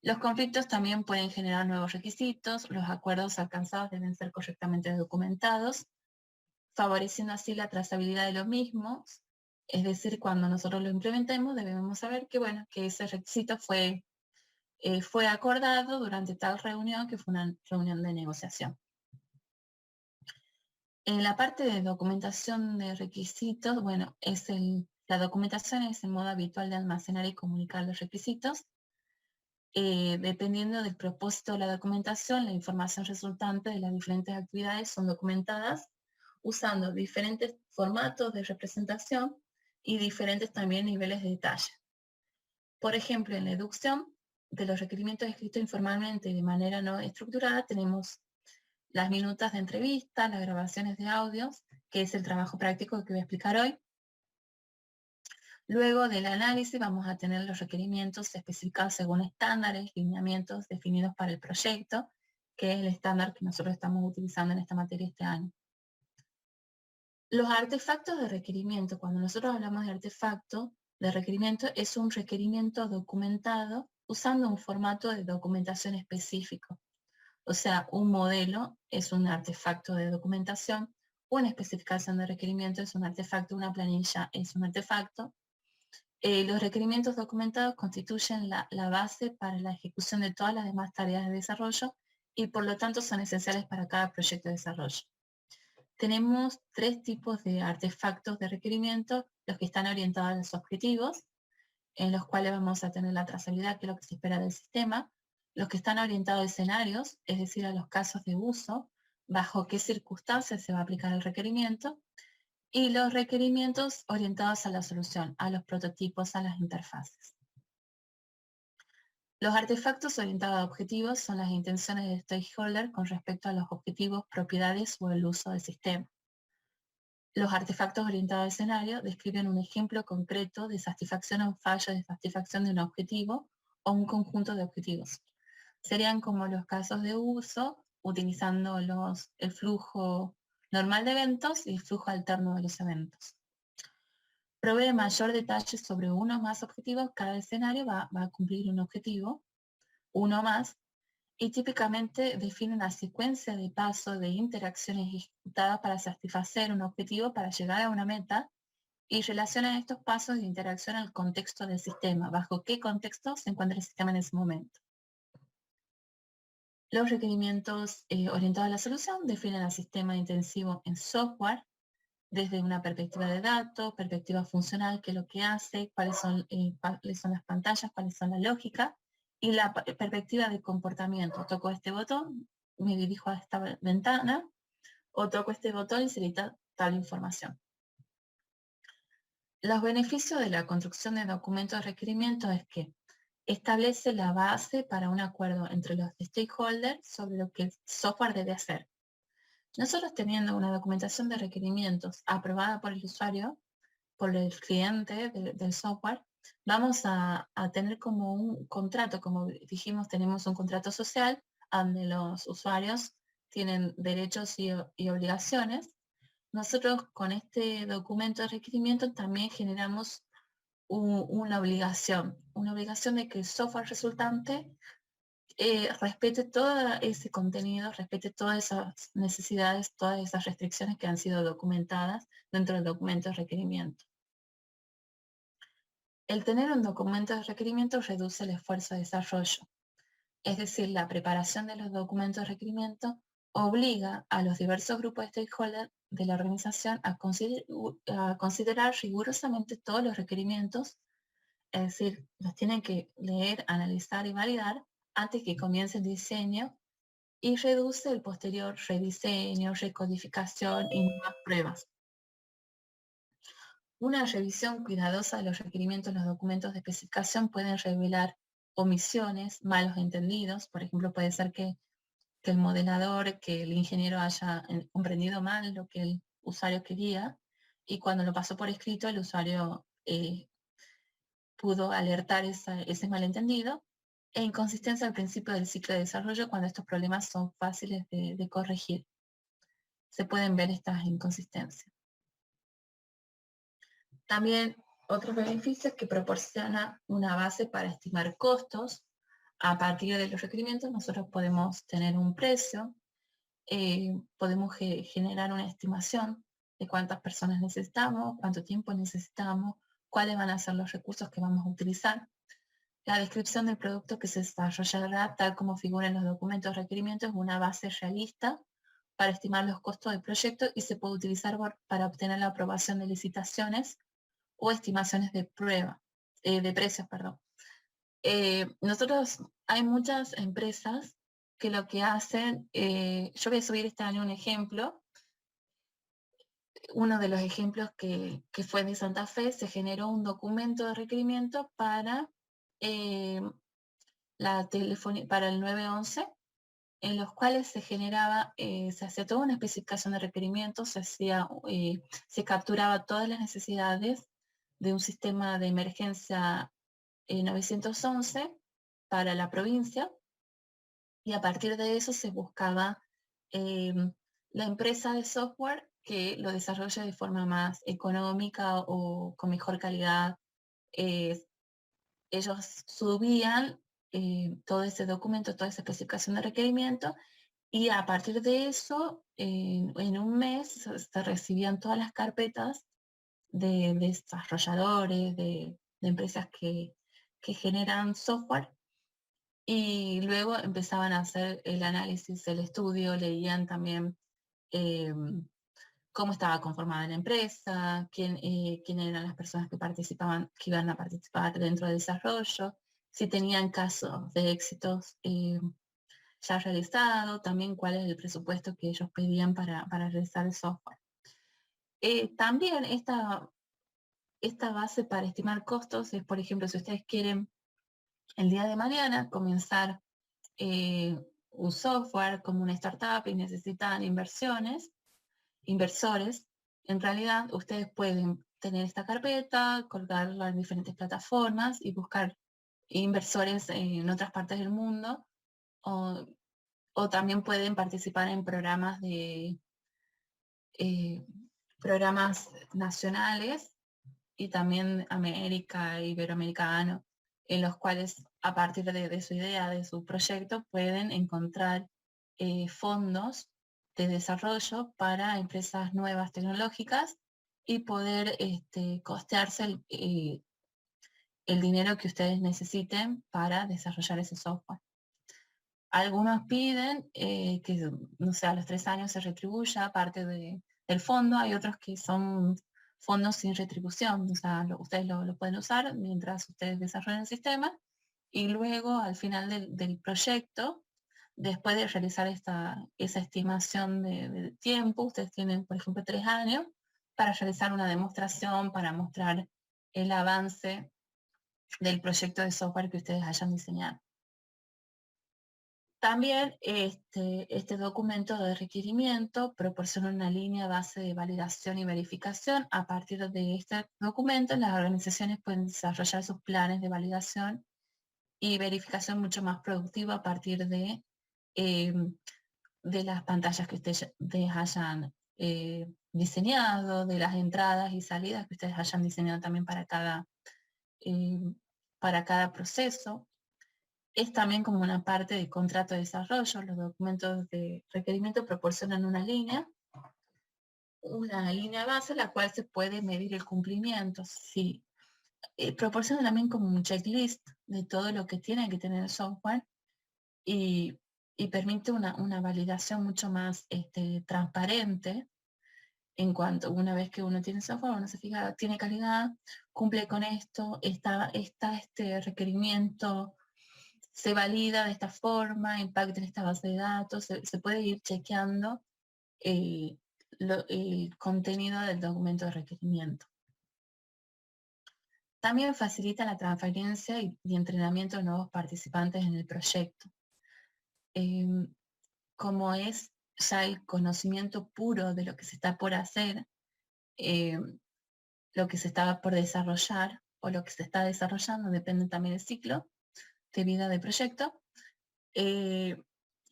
Los conflictos también pueden generar nuevos requisitos, los acuerdos alcanzados deben ser correctamente documentados, favoreciendo así la trazabilidad de los mismos, es decir, cuando nosotros lo implementemos debemos saber que, bueno, que ese requisito fue acordado durante tal reunión, que fue una reunión de negociación. En la parte de documentación de requisitos, bueno, la documentación es el modo habitual de almacenar y comunicar los requisitos. Dependiendo del propósito de la documentación, la información resultante de las diferentes actividades son documentadas usando diferentes formatos de representación y diferentes también niveles de detalle. Por ejemplo, en la deducción de los requerimientos escritos informalmente y de manera no estructurada, tenemos las minutas de entrevista, las grabaciones de audios, que es el trabajo práctico que voy a explicar hoy. Luego del análisis vamos a tener los requerimientos especificados según estándares, lineamientos definidos para el proyecto, que es el estándar que nosotros estamos utilizando en esta materia este año. Los artefactos de requerimiento, cuando nosotros hablamos de artefacto de requerimiento, es un requerimiento documentado usando un formato de documentación específico. O sea, un modelo es un artefacto de documentación, una especificación de requerimiento es un artefacto, una planilla es un artefacto. Los requerimientos documentados constituyen la base para la ejecución de todas las demás tareas de desarrollo y por lo tanto son esenciales para cada proyecto de desarrollo. Tenemos tres tipos de artefactos de requerimiento, los que están orientados a los objetivos, en los cuales vamos a tener la trazabilidad, que es lo que se espera del sistema, los que están orientados a escenarios, es decir, a los casos de uso, bajo qué circunstancias se va a aplicar el requerimiento, y los requerimientos orientados a la solución, a los prototipos, a las interfaces. Los artefactos orientados a objetivos son las intenciones del stakeholder con respecto a los objetivos, propiedades o el uso del sistema. Los artefactos orientados a escenario describen un ejemplo concreto de satisfacción o fallo de satisfacción de un objetivo o un conjunto de objetivos. Serían como los casos de uso, utilizando el flujo normal de eventos y el flujo alterno de los eventos. Provee mayor detalle sobre uno o más objetivos. Cada escenario va a cumplir un objetivo, uno más, y típicamente define una secuencia de pasos de interacciones ejecutadas para satisfacer un objetivo para llegar a una meta y relaciona estos pasos de interacción al contexto del sistema, bajo qué contexto se encuentra el sistema en ese momento. Los requerimientos orientados a la solución definen al sistema intensivo en software desde una perspectiva de datos, perspectiva funcional, qué es lo que hace, cuáles son las pantallas, cuáles son la lógica, y la perspectiva de comportamiento. Toco este botón, me dirijo a esta ventana, o toco este botón y se edita tal información. Los beneficios de la construcción de documentos de requerimiento es que establece la base para un acuerdo entre los stakeholders sobre lo que el software debe hacer. Nosotros teniendo una documentación de requerimientos aprobada por el usuario, por el cliente del software, vamos a tener como un contrato, como dijimos, tenemos un contrato social donde los usuarios tienen derechos y obligaciones. Nosotros con este documento de requerimiento también generamos una obligación de que el software resultante respete todo ese contenido, respete todas esas necesidades, todas esas restricciones que han sido documentadas dentro del documento de requerimiento. El tener un documento de requerimiento reduce el esfuerzo de desarrollo. Es decir, la preparación de los documentos de requerimiento obliga a los diversos grupos de stakeholders de la organización a considerar rigurosamente todos los requerimientos, es decir, los tienen que leer, analizar y validar antes que comience el diseño y reduce el posterior rediseño, recodificación y nuevas pruebas. Una revisión cuidadosa de los requerimientos de los documentos de especificación pueden revelar omisiones, malos entendidos. Por ejemplo, puede ser que el modelador, que el ingeniero haya comprendido mal lo que el usuario quería y cuando lo pasó por escrito el usuario pudo alertar ese malentendido e inconsistencia al principio del ciclo de desarrollo cuando estos problemas son fáciles de corregir. Se pueden ver estas inconsistencias. También otro beneficio es que proporciona una base para estimar costos. A partir de los requerimientos nosotros podemos tener un precio, podemos generar una estimación de cuántas personas necesitamos, cuánto tiempo necesitamos, cuáles van a ser los recursos que vamos a utilizar. La descripción del producto que se desarrollará, tal como figura en los documentos de requerimiento, es una base realista para estimar los costos del proyecto y se puede utilizar para obtener la aprobación de licitaciones o estimaciones de precios, perdón. Hay muchas empresas que lo que hacen, yo voy a subir este año un ejemplo. Uno de los ejemplos que fue de Santa Fe, se generó un documento de requerimiento para para el 911, en los cuales se generaba, se hacía toda una especificación de requerimientos, se capturaba todas las necesidades de un sistema de emergencia 911 para la provincia, y a partir de eso se buscaba la empresa de software que lo desarrolle de forma más económica o con mejor calidad. Ellos subían todo ese documento, toda esa especificación de requerimiento, y a partir de eso, en un mes, se recibían todas las carpetas de desarrolladores, de empresas que generan software, y luego empezaban a hacer el análisis, el estudio, leían también cómo estaba conformada la empresa, quién eran las personas que iban a participar dentro del desarrollo, si tenían casos de éxitos ya realizados, también cuál es el presupuesto que ellos pedían para realizar el software. También esta base para estimar costos es, por ejemplo, si ustedes quieren el día de mañana comenzar un software como una startup y necesitan inversores, en realidad ustedes pueden tener esta carpeta, colgarla en diferentes plataformas y buscar inversores en otras partes del mundo, o también pueden participar en programas programas nacionales y también iberoamericano, en los cuales a partir de su idea, de su proyecto, pueden encontrar fondos de desarrollo para empresas nuevas tecnológicas y poder costearse el dinero que ustedes necesiten para desarrollar ese software. Algunos piden que, no sé, a los 3 años se retribuya parte del fondo. Hay otros que son fondos sin retribución, o sea, ustedes lo pueden usar mientras ustedes desarrollan el sistema, y luego al final del proyecto, después de realizar esa estimación de tiempo, ustedes tienen, por ejemplo, 3 años para realizar una demostración, para mostrar el avance del proyecto de software que ustedes hayan diseñado. También este documento de requerimiento proporciona una línea base de validación y verificación. A partir de este documento, las organizaciones pueden desarrollar sus planes de validación y verificación mucho más productiva a partir de las pantallas que ustedes hayan diseñado, de las entradas y salidas que ustedes hayan diseñado también para cada proceso. Es también como una parte del contrato de desarrollo. Los documentos de requerimiento proporcionan una línea base, la cual se puede medir el cumplimiento. Sí. Proporciona también como un checklist de todo lo que tiene que tener el software, y permite una validación mucho más transparente. En cuanto, una vez que uno tiene software, uno se fija, tiene calidad, cumple con esto, está este requerimiento, se valida de esta forma, impacta en esta base de datos, se puede ir chequeando el contenido del documento de requerimiento. También facilita la transferencia y entrenamiento de nuevos participantes en el proyecto. Como es ya el conocimiento puro de lo que se está por hacer, lo que se estaba por desarrollar, o lo que se está desarrollando, depende también del ciclo de vida del proyecto.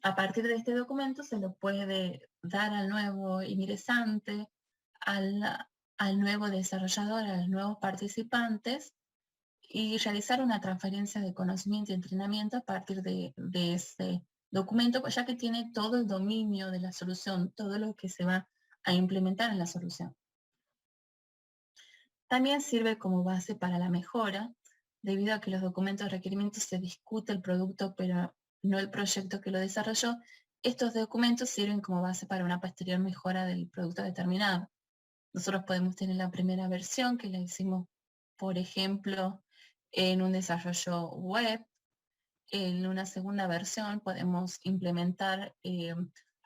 A partir de este documento se lo puede dar al nuevo ingresante, al nuevo desarrollador, a los nuevos participantes, y realizar una transferencia de conocimiento y entrenamiento a partir de ese documento, pues ya que tiene todo el dominio de la solución, todo lo que se va a implementar en la solución. También sirve como base para la mejora, debido a que los documentos de requerimientos se discute el producto, pero no el proyecto que lo desarrolló. Estos documentos sirven como base para una posterior mejora del producto determinado. Nosotros podemos tener la primera versión, que la hicimos, por ejemplo, en un desarrollo web. En una segunda versión podemos implementar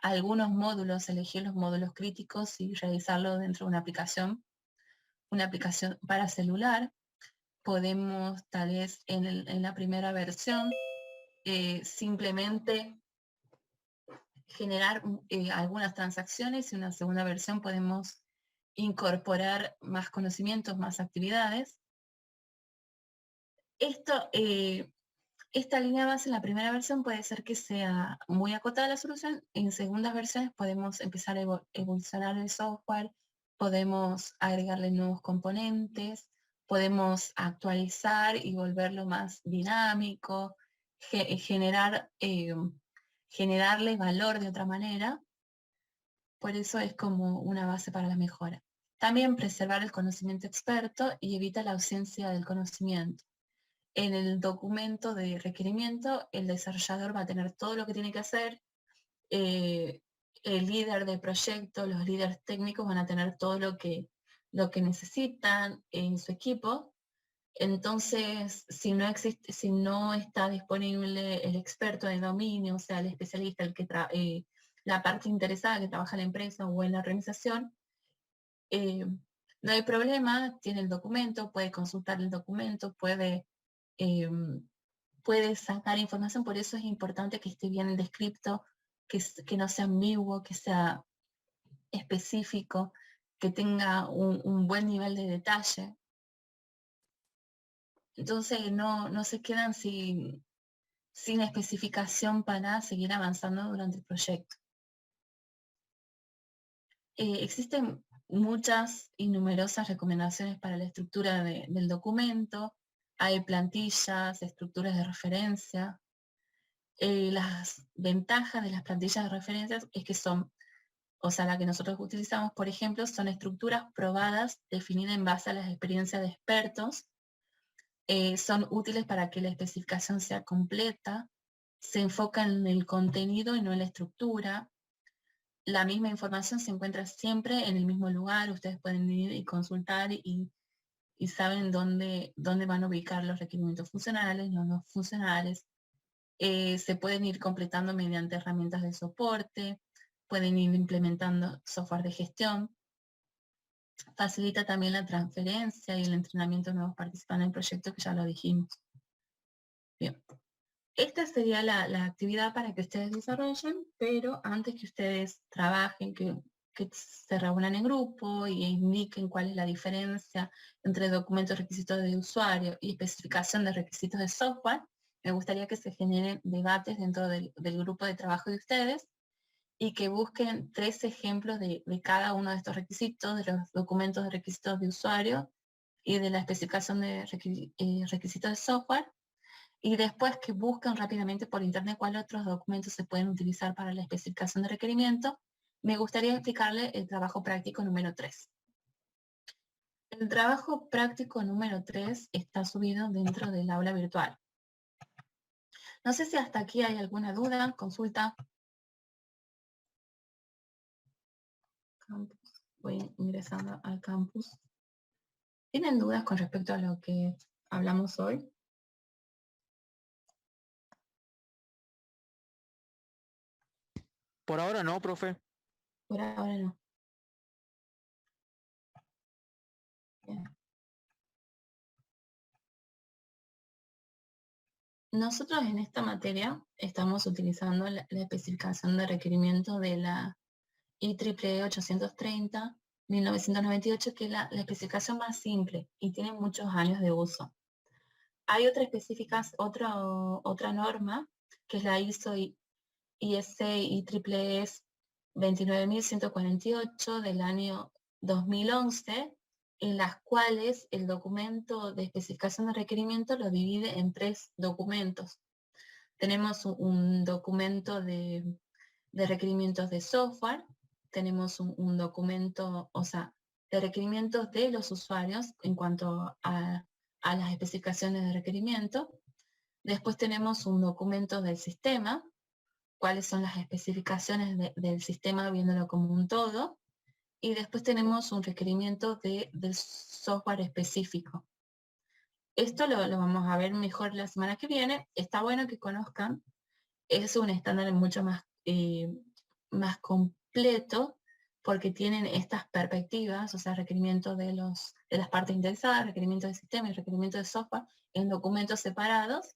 algunos módulos, elegir los módulos críticos y realizarlo dentro de una aplicación para celular. Podemos, tal vez en la primera versión, simplemente generar algunas transacciones, y en una segunda versión podemos incorporar más conocimientos, más actividades. Esta línea base en la primera versión puede ser que sea muy acotada la solución. En segundas versiones podemos empezar a evolucionar el software, podemos agregarle nuevos componentes, podemos actualizar y volverlo más dinámico, generarle valor de otra manera. Por eso es como una base para la mejora. También preservar el conocimiento experto y evita la ausencia del conocimiento. En el documento de requerimiento, el desarrollador va a tener todo lo que tiene que hacer, el líder de proyecto, los líderes técnicos van a tener todo lo que necesitan en su equipo. Entonces, si no está disponible el experto de dominio, o sea, el especialista, la parte interesada que trabaja en la empresa o en la organización, no hay problema, tiene el documento, puede consultar el documento, puede sacar información. Por eso es importante que esté bien descrito, que no sea ambiguo, que sea específico, que tenga un buen nivel de detalle. Entonces no se quedan sin especificación para seguir avanzando durante el proyecto. Existen muchas y numerosas recomendaciones para la estructura del documento. Hay plantillas, estructuras de referencia. Las ventajas de las plantillas de referencias es que son, o sea, la que nosotros utilizamos, por ejemplo, son estructuras probadas, definidas en base a las experiencias de expertos. Son útiles para que la especificación sea completa, se enfoca en el contenido y no en la estructura. La misma información se encuentra siempre en el mismo lugar, ustedes pueden ir y consultar y saben dónde van a ubicar los requerimientos funcionales, los no funcionales. Se pueden ir completando mediante herramientas de soporte, pueden ir implementando software de gestión. Facilita también la transferencia y el entrenamiento de nuevos participantes en el proyecto, que ya lo dijimos. Bien. Esta sería la actividad para que ustedes desarrollen, pero antes que ustedes trabajen, que se reúnan en grupo y indiquen cuál es la diferencia entre documentos requisitos de usuario y especificación de requisitos de software, me gustaría que se generen debates dentro del grupo de trabajo de ustedes y que busquen 3 ejemplos de cada uno de estos requisitos, de los documentos de requisitos de usuario y de la especificación de requisitos de software, y después que busquen rápidamente por internet cuáles otros documentos se pueden utilizar para la especificación de requerimiento. Me gustaría explicarle el trabajo práctico número 3. El trabajo práctico número 3 está subido dentro del aula virtual. No sé si hasta aquí hay alguna duda, consulta. Campus. Voy ingresando al campus. ¿Tienen dudas con respecto a lo que hablamos hoy? Por ahora no, profe. Por ahora no. Bien. Nosotros en esta materia estamos utilizando la especificación de requerimiento de la IEEE 830 1998, que es la especificación más simple y tiene muchos años de uso. Hay otra norma, que es la ISO IEC IEEE 29148 del año 2011, en las cuales el documento de especificación de requerimiento lo divide en 3 documentos. Tenemos un documento de requerimientos de software, tenemos un documento, o sea, de requerimientos de los usuarios en cuanto a las especificaciones de requerimiento. Después tenemos un documento del sistema, cuáles son las especificaciones del sistema viéndolo como un todo. Y después tenemos un requerimiento del software específico. Esto lo vamos a ver mejor la semana que viene. Está bueno que conozcan. Es un estándar mucho más completo, porque tienen estas perspectivas, o sea, requerimientos de las partes interesadas, requerimientos de sistema y requerimientos de software en documentos separados.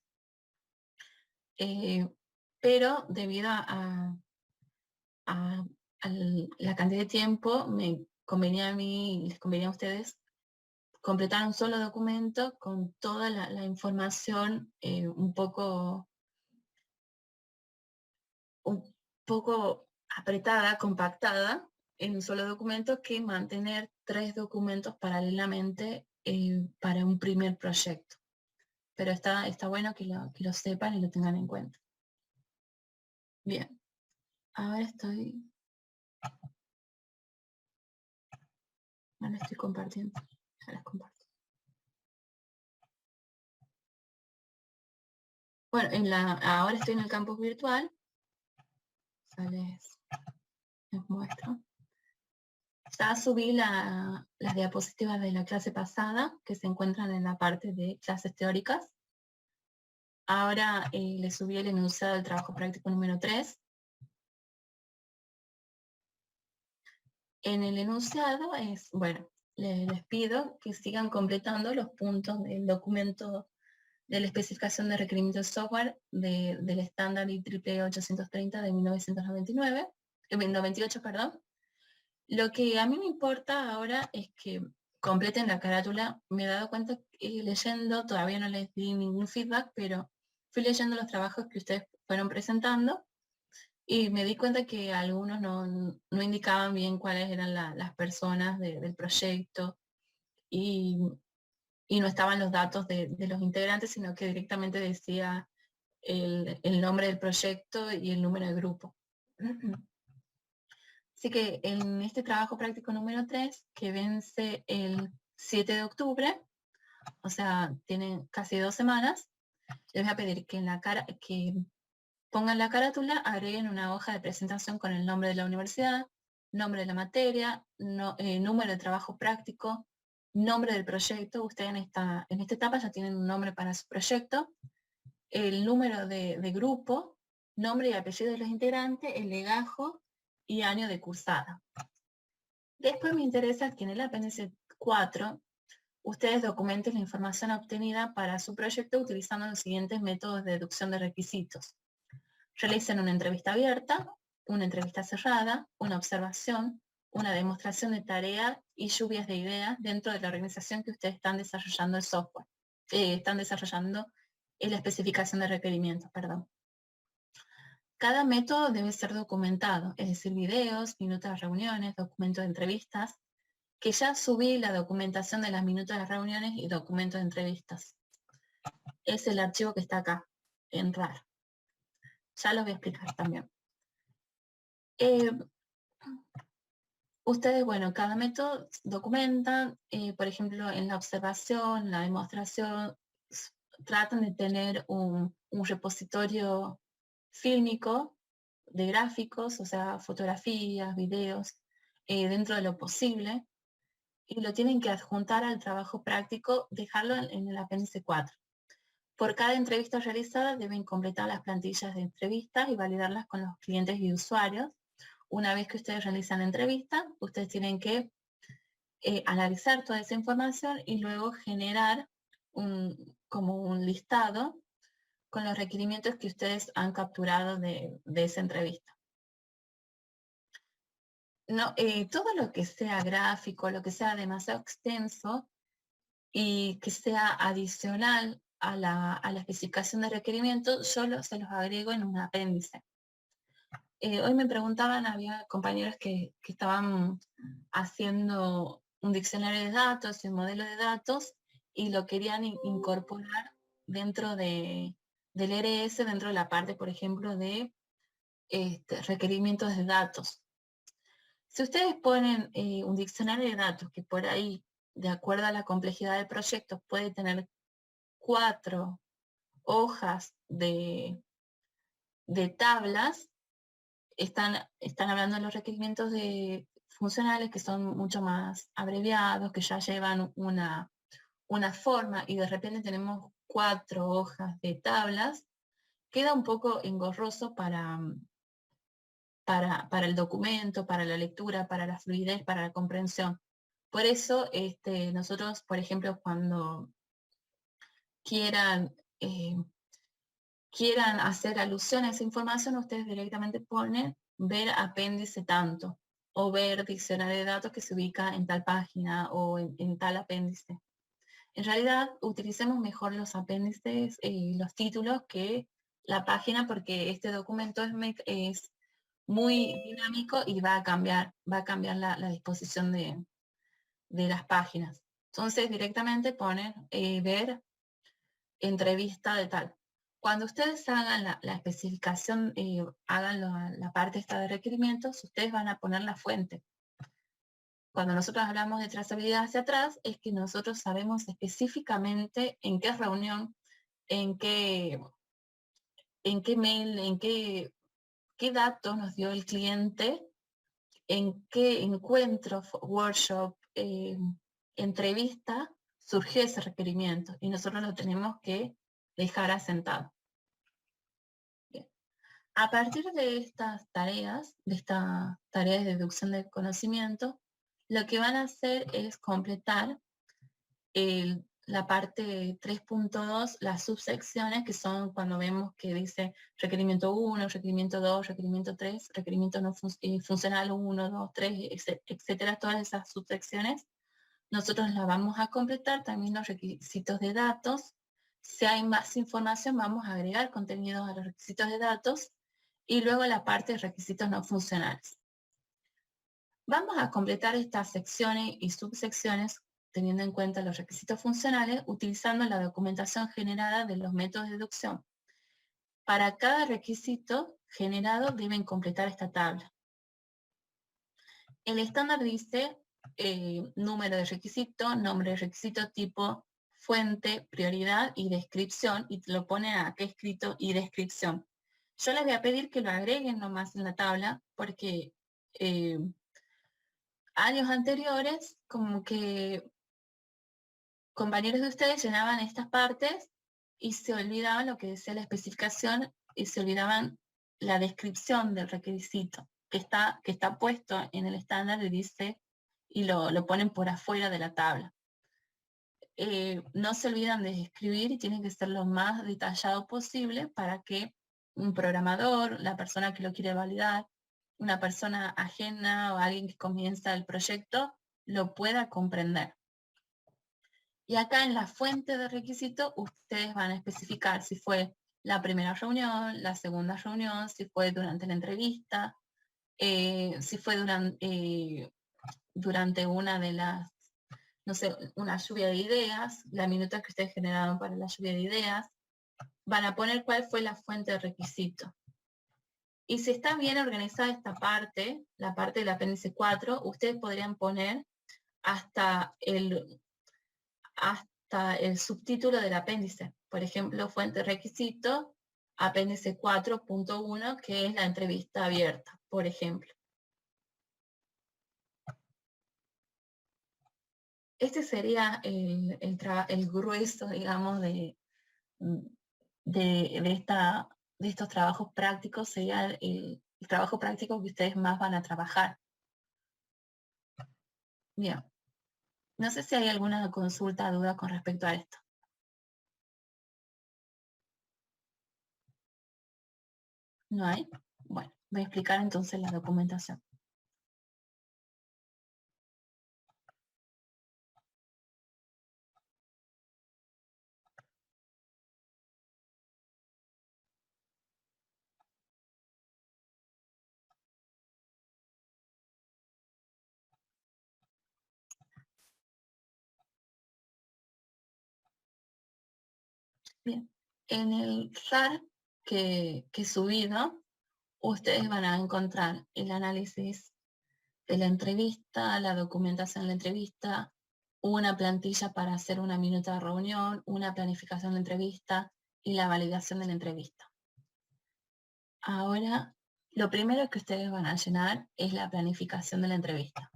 Pero debido a la cantidad de tiempo, me convenía a mí y les convenía a ustedes completar un solo documento con toda la información un poco apretada, compactada en un solo documento, que mantener 3 documentos paralelamente para un primer proyecto. Pero está bueno que lo sepan y lo tengan en cuenta. Bien, ahora estoy compartiendo. Ya les comparto. Bueno, ahora estoy en el campus virtual. Ya les muestro. Ya subí las diapositivas de la clase pasada, que se encuentran en la parte de clases teóricas. Ahora les subí el enunciado del trabajo práctico número 3. En el enunciado les pido que sigan completando los puntos del documento de la especificación de requerimientos de software del estándar IEEE 830 de 1998, perdón. Lo que a mí me importa ahora es que completen la carátula. Me he dado cuenta que leyendo, todavía no les di ningún feedback, pero fui leyendo los trabajos que ustedes fueron presentando y me di cuenta que algunos no indicaban bien cuáles eran las personas del proyecto y no estaban los datos de los integrantes, sino que directamente decía el nombre del proyecto y el número de grupo. Así que en este trabajo práctico número 3, que vence el 7 de octubre, o sea, tienen casi 2 semanas, les voy a pedir que que pongan la carátula, agreguen una hoja de presentación con el nombre de la universidad, nombre de la materia, número de trabajo práctico, nombre del proyecto. Ustedes en esta etapa ya tienen un nombre para su proyecto, el número de grupo, nombre y apellido de los integrantes, el legajo y año de cursada. Después me interesa que en el apéndice 4 ustedes documenten la información obtenida para su proyecto utilizando los siguientes métodos de deducción de requisitos. Realicen una entrevista abierta, una entrevista cerrada, una observación, una demostración de tarea y lluvias de ideas dentro de la organización que ustedes están desarrollando el software. Están desarrollando la especificación de requerimientos, perdón. Cada método debe ser documentado, es decir, videos, minutos de reuniones, documentos de entrevistas, que ya subí la documentación de las minutos de reuniones y documentos de entrevistas. Es el archivo que está acá, en RAR. Ya lo voy a explicar también. Ustedes, cada método documentan, por ejemplo, en la observación, la demostración, tratan de tener un repositorio fílmico de gráficos, o sea, fotografías, videos, dentro de lo posible, y lo tienen que adjuntar al trabajo práctico, dejarlo en el apéndice 4. Por cada entrevista realizada deben completar las plantillas de entrevistas y validarlas con los clientes y usuarios. Una vez que ustedes realizan la entrevista, ustedes tienen que analizar toda esa información y luego generar como un listado con los requerimientos que ustedes han capturado de esa entrevista. No, todo lo que sea gráfico, lo que sea demasiado extenso y que sea adicional a la especificación de requerimiento, yo se los agrego en un apéndice. Hoy me preguntaban, había compañeros que estaban haciendo un diccionario de datos y un modelo de datos y lo querían incorporar dentro del RS, dentro de la parte, por ejemplo, de requerimientos de datos. Si ustedes ponen un diccionario de datos que por ahí, de acuerdo a la complejidad del proyecto, puede tener 4 hojas de tablas, están hablando de los requerimientos funcionales que son mucho más abreviados, que ya llevan una forma, y de repente tenemos 4 hojas de tablas, queda un poco engorroso para el documento, para la lectura, para la fluidez, para la comprensión. Por eso nosotros, por ejemplo, cuando quieran hacer alusión a esa información, ustedes directamente ponen ver apéndice tanto, o ver diccionario de datos que se ubica en tal página o en tal apéndice. En realidad, utilicemos mejor los apéndices y los títulos que la página, porque este documento es muy dinámico y va a cambiar la disposición de las páginas. Entonces, directamente ponen ver entrevista de tal. Cuando ustedes hagan la especificación, hagan la parte esta de requerimientos, ustedes van a poner la fuente. Cuando nosotros hablamos de trazabilidad hacia atrás, es que nosotros sabemos específicamente en qué reunión, en qué mail, en qué datos nos dio el cliente, en qué encuentro, workshop, entrevista, surgió ese requerimiento y nosotros lo tenemos que dejar asentado. Bien. A partir de estas tareas, de deducción del conocimiento, lo que van a hacer es completar la parte 3.2, las subsecciones, que son cuando vemos que dice requerimiento 1, requerimiento 2, requerimiento 3, requerimiento no funcional 1, 2, 3, etcétera, todas esas subsecciones. Nosotros las vamos a completar, también los requisitos de datos. Si hay más información, vamos a agregar contenidos a los requisitos de datos y luego la parte de requisitos no funcionales. Vamos a completar estas secciones y subsecciones teniendo en cuenta los requisitos funcionales, utilizando la documentación generada de los métodos de deducción. Para cada requisito generado deben completar esta tabla. El estándar dice número de requisito, nombre de requisito, tipo, fuente, prioridad y descripción, y te lo pone acá escrito y descripción. Yo les voy a pedir que lo agreguen nomás en la tabla, porque años anteriores, como que compañeros de ustedes llenaban estas partes y se olvidaban lo que decía la especificación y se olvidaban la descripción del requisito que está puesto en el estándar y dice, y lo ponen por afuera de la tabla. No se olvidan de escribir y tiene que ser lo más detallado posible para que un programador, la persona que lo quiere validar, una persona ajena o alguien que comienza el proyecto, lo pueda comprender. Y acá en la fuente de requisito, ustedes van a especificar si fue la primera reunión, la segunda reunión, si fue durante la entrevista, si fue durante una de las, no sé, una lluvia de ideas, la minuta que ustedes generaron para la lluvia de ideas. Van a poner cuál fue la fuente de requisito. Y si está bien organizada esta parte, la parte del apéndice 4, ustedes podrían poner hasta el subtítulo del apéndice. Por ejemplo, fuente requisito, apéndice 4.1, que es la entrevista abierta, por ejemplo. Este sería el grueso, digamos, de estos trabajos prácticos, sería el trabajo práctico que ustedes más van a trabajar. Bien. No sé si hay alguna consulta, duda con respecto a esto. ¿No hay? Bueno, voy a explicar entonces la documentación. Bien. En el RAR que he subido, ustedes van a encontrar el análisis de la entrevista, la documentación de la entrevista, una plantilla para hacer una minuta de reunión, una planificación de entrevista y la validación de la entrevista. Ahora, lo primero que ustedes van a llenar es la planificación de la entrevista.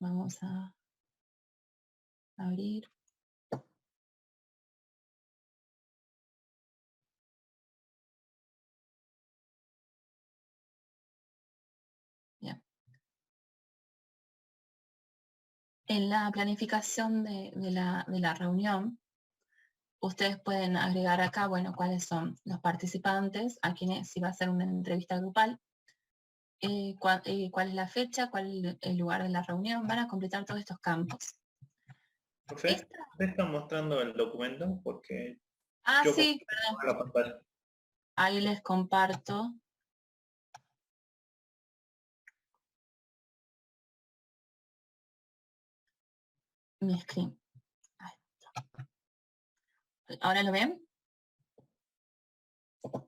Vamos a abrir. Bien. En la planificación de la reunión, ustedes pueden agregar acá, bueno, cuáles son los participantes, a quienes, si va a ser una entrevista grupal, cuál es la fecha, cuál es el lugar de la reunión, van a completar todos estos campos. Profe, ¿me están mostrando el documento? Porque yo Sí, perdón. la pantalla. Ahí les comparto. Mi screen. Ahí está. ¿Ahora lo ven?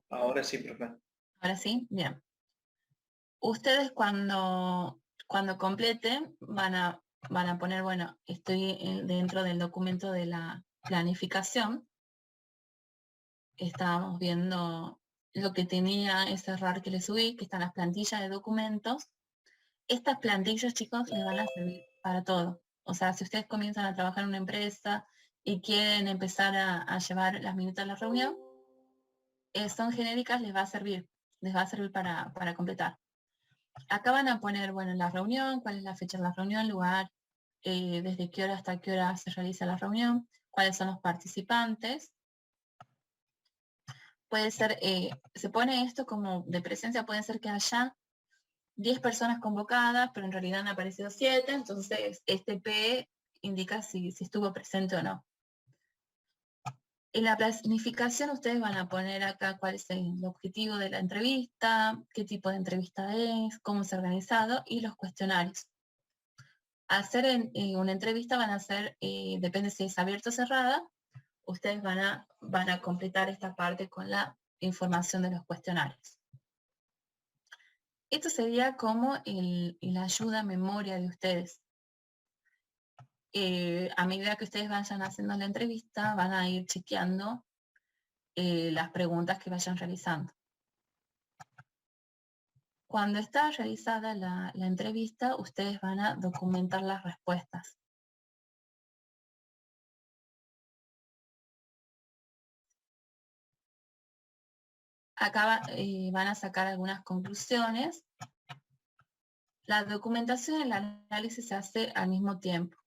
Ahora sí, profe. Ahora sí, bien. Ustedes cuando completen van a poner, bueno, estoy dentro del documento de la planificación. Estábamos viendo lo que tenía ese RAR que le subí, que están las plantillas de documentos. Estas plantillas, chicos, les van a servir para todo. O sea, si ustedes comienzan a trabajar en una empresa y quieren empezar a llevar las minutas de la reunión, son genéricas, les va a servir para completar. Acá van a poner, bueno, la reunión, cuál es la fecha de la reunión, lugar, desde qué hora hasta qué hora se realiza la reunión, cuáles son los participantes. Puede ser, se pone esto como de presencia, puede ser que haya 10 personas convocadas, pero en realidad han aparecido 7, entonces este P indica si estuvo presente o no. En la planificación ustedes van a poner acá cuál es el objetivo de la entrevista, qué tipo de entrevista es, cómo se ha organizado y los cuestionarios. Hacer una entrevista van a ser, depende si es abierta o cerrada, ustedes van a completar esta parte con la información de los cuestionarios. Esto sería como la ayuda a memoria de ustedes. A medida que ustedes vayan haciendo la entrevista, van a ir chequeando las preguntas que vayan realizando. Cuando está realizada la entrevista, ustedes van a documentar las respuestas. Acá van a sacar algunas conclusiones. La documentación y el análisis se hace al mismo tiempo.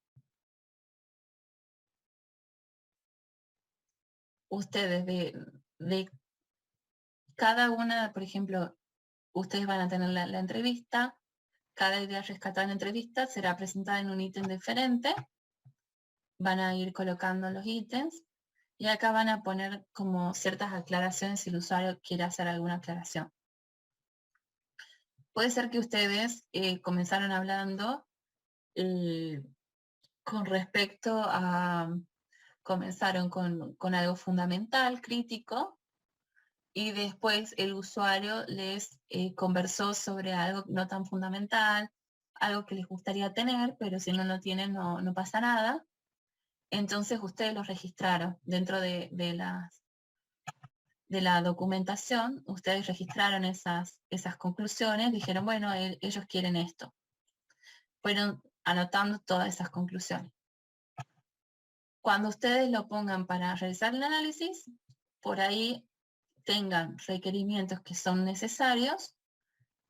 Ustedes de cada una, por ejemplo, ustedes van a tener la entrevista, cada idea rescatada en la entrevista será presentada en un ítem diferente, van a ir colocando los ítems, y acá van a poner como ciertas aclaraciones si el usuario quiere hacer alguna aclaración. Puede ser que ustedes comenzaron hablando con respecto a, comenzaron con algo fundamental, crítico, y después el usuario les conversó sobre algo no tan fundamental, algo que les gustaría tener, pero si no lo tienen no pasa nada. Entonces ustedes lo registraron dentro de la documentación, ustedes registraron esas conclusiones, dijeron, bueno, ellos quieren esto. Fueron anotando todas esas conclusiones. Cuando ustedes lo pongan para realizar el análisis, por ahí tengan requerimientos que son necesarios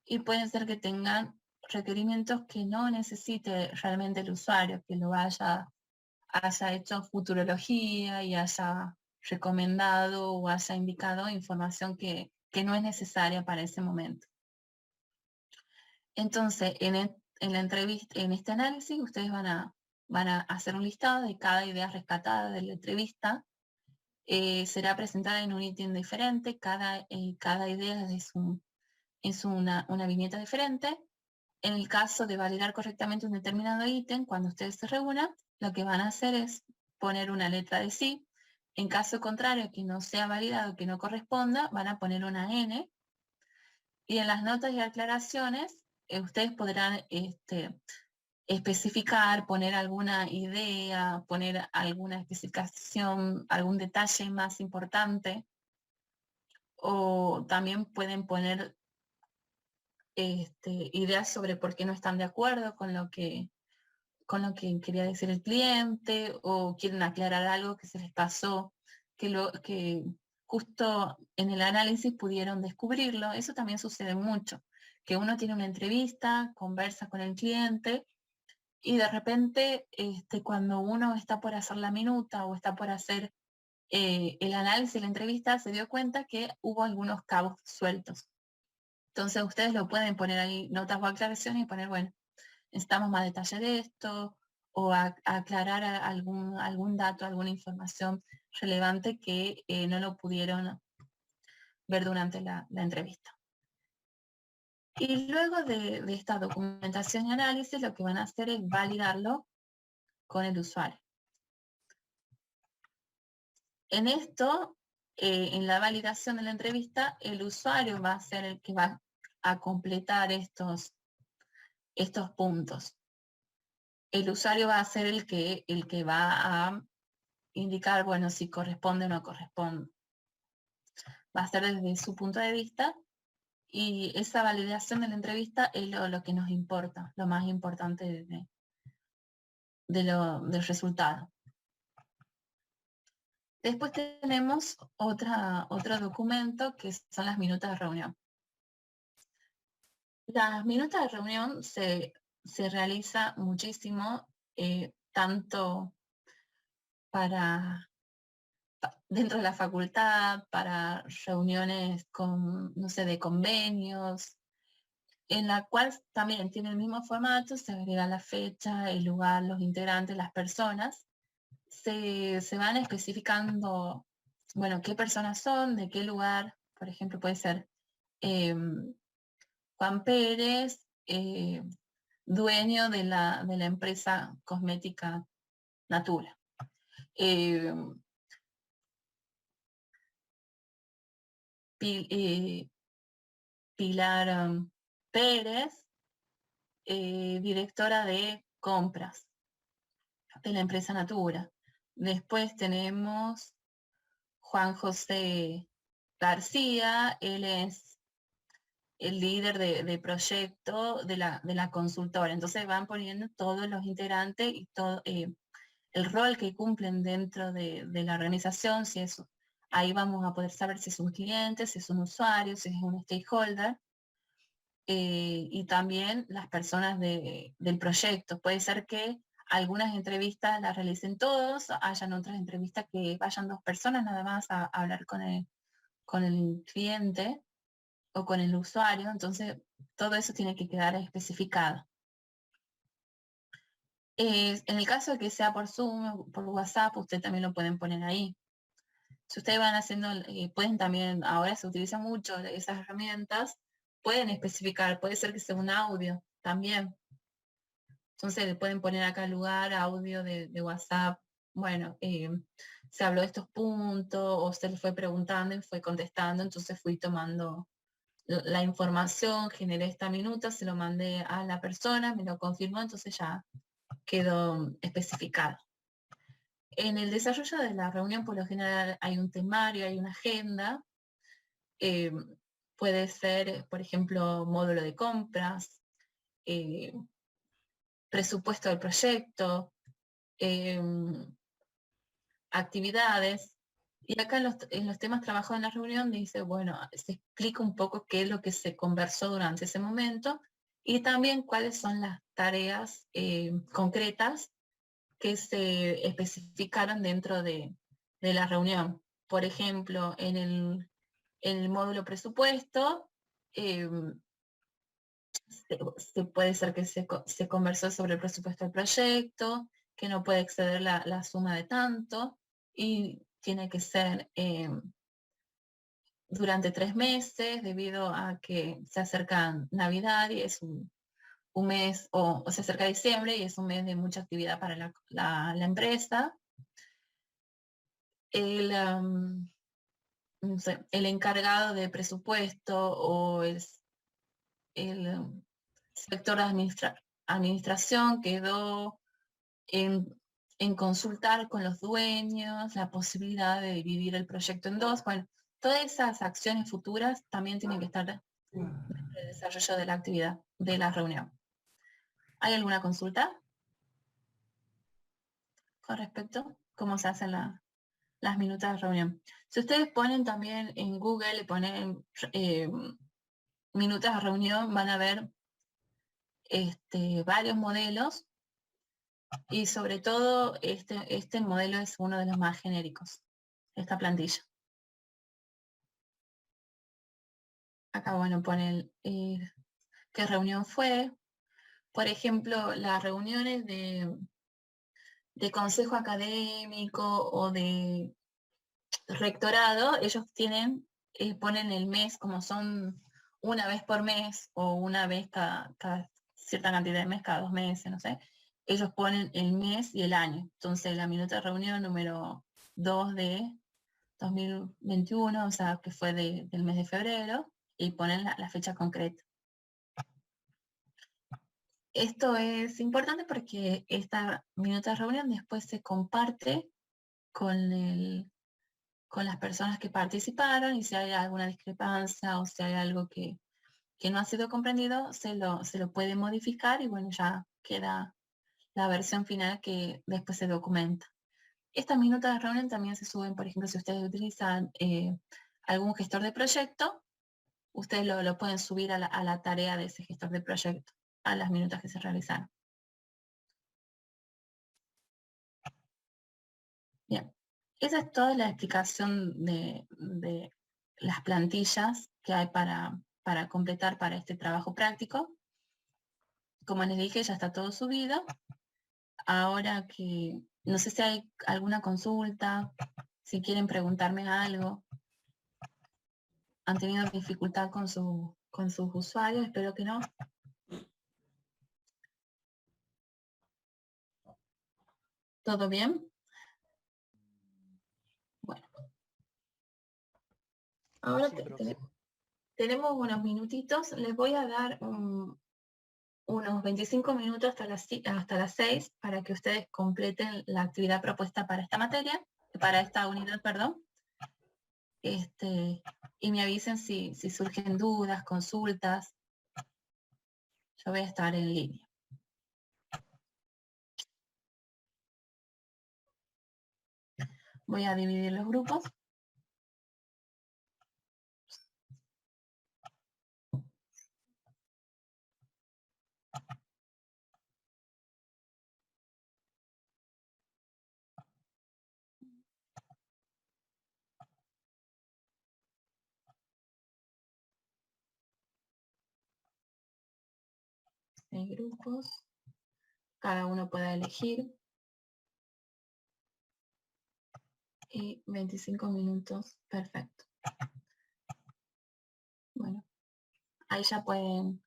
y pueden ser que tengan requerimientos que no necesite realmente el usuario, que lo haya hecho futurología y haya recomendado o haya indicado información que no es necesaria para ese momento. Entonces, en la entrevista, en este análisis, ustedes van a hacer un listado de cada idea rescatada de la entrevista. Será presentada en un ítem diferente, cada idea es una viñeta diferente. En el caso de validar correctamente un determinado ítem, cuando ustedes se reúnan, lo que van a hacer es poner una letra de sí. En caso contrario, que no sea validado, que no corresponda, van a poner una N. Y en las notas y aclaraciones, ustedes podrán especificar, poner alguna idea, poner alguna especificación, algún detalle más importante, o también pueden poner ideas sobre por qué no están de acuerdo con lo que quería decir el cliente, o quieren aclarar algo que se les pasó, que justo en el análisis pudieron descubrirlo. Eso también sucede mucho, que uno tiene una entrevista, conversa con el cliente, y de repente cuando uno está por hacer la minuta o está por hacer el análisis de la entrevista, se dio cuenta que hubo algunos cabos sueltos. Entonces ustedes lo pueden poner ahí, notas o aclaraciones, y poner, bueno, necesitamos más detalle de esto, o aclarar algún dato, alguna información relevante que no lo pudieron ver durante la entrevista. Y luego de esta documentación y análisis, lo que van a hacer es validarlo con el usuario. En esto, en la validación de la entrevista, el usuario va a ser el que va a completar estos puntos. El usuario va a ser el que va a indicar, bueno, si corresponde o no corresponde. Va a ser desde su punto de vista, y esa validación de la entrevista es lo que nos importa, lo más importante del resultado. Después tenemos otro documento que son las minutas de reunión. Las minutas de reunión se realiza muchísimo, tanto dentro de la facultad, para reuniones no sé, de convenios, en la cual también tiene el mismo formato, se agrega la fecha, el lugar, los integrantes, las personas. Se van especificando, bueno, qué personas son, de qué lugar. Por ejemplo, puede ser Juan Pérez, dueño de la empresa cosmética Natura. Pilar Pérez, directora de compras de la empresa Natura. Después tenemos Juan José García, él es el líder de proyecto de la consultora. Entonces van poniendo todos los integrantes y todo el rol que cumplen dentro de la organización. Si es, ahí vamos a poder saber si es un cliente, si es un usuario, si es un stakeholder. Y también las personas del proyecto. Puede ser que algunas entrevistas las realicen todos, hayan otras entrevistas que vayan 2 personas nada más a hablar con el cliente o con el usuario. Entonces todo eso tiene que quedar especificado. En el caso de que sea por Zoom o por WhatsApp, ustedes también lo pueden poner ahí. Si ustedes van haciendo, pueden también, ahora se utilizan mucho esas herramientas, pueden especificar, puede ser que sea un audio también. Entonces le pueden poner acá lugar, audio de WhatsApp. Bueno, se habló de estos puntos, o se le fue preguntando y fue contestando, entonces fui tomando la información, generé esta minuta, se lo mandé a la persona, me lo confirmó, entonces ya quedó especificado. En el desarrollo de la reunión, por lo general, hay un temario, hay una agenda. Puede ser, por ejemplo, módulo de compras, presupuesto del proyecto, actividades. Y acá en los temas trabajados en la reunión dice, bueno, se explica un poco qué es lo que se conversó durante ese momento, y también cuáles son las tareas concretas que se especificaron dentro de la reunión. Por ejemplo, en el módulo presupuesto, puede ser que se conversó sobre el presupuesto del proyecto, que no puede exceder la suma de tanto, y tiene que ser durante 3 meses, debido a que se acerca Navidad y es un mes, o se acerca diciembre y es un mes de mucha actividad para la empresa. el, no sé, el encargado de presupuesto o el sector de administración quedó en consultar con los dueños la posibilidad de dividir el proyecto en dos. Bueno, todas esas acciones futuras también tienen que estar dentro del desarrollo de la actividad, de la reunión. ¿Hay alguna consulta con respecto a cómo se hacen las minutas de reunión? Si ustedes ponen también en Google, le ponen minutas de reunión, van a ver varios modelos y sobre todo este modelo es uno de los más genéricos, esta plantilla. Acá, bueno, ponen qué reunión fue. Por ejemplo, las reuniones de consejo académico o de rectorado, ellos ponen el mes como son una vez por mes o una vez cada cierta cantidad de mes, cada 2 meses, no sé. Ellos ponen el mes y el año. Entonces, la minuta de reunión número 2 de 2021, o sea, que fue del mes de febrero, y ponen la fecha concreta. Esto es importante porque esta minuta de reunión después se comparte con las personas que participaron, y si hay alguna discrepancia o si hay algo que no ha sido comprendido, se lo puede modificar y bueno, ya queda la versión final que después se documenta. Estas minutas de reunión también se suben, por ejemplo, si ustedes utilizan algún gestor de proyecto, ustedes lo pueden subir a la tarea de ese gestor de proyecto, a las minutas que se realizaron. Bien, esa es toda la explicación de las plantillas que hay para completar para este trabajo práctico. Como les dije, ya está todo subido. Ahora que no sé si hay alguna consulta, si quieren preguntarme algo, han tenido dificultad con sus usuarios, espero que no. ¿Todo bien? Bueno. Ahora tenemos unos minutitos. Les voy a dar unos 25 minutos hasta las 6 para que ustedes completen la actividad propuesta para esta materia, para esta unidad, perdón. Y me avisen si surgen dudas, consultas. Yo voy a estar en línea. Voy a dividir los grupos. Hay grupos. Cada uno puede elegir. Y 25 minutos, perfecto. Bueno, ahí ya pueden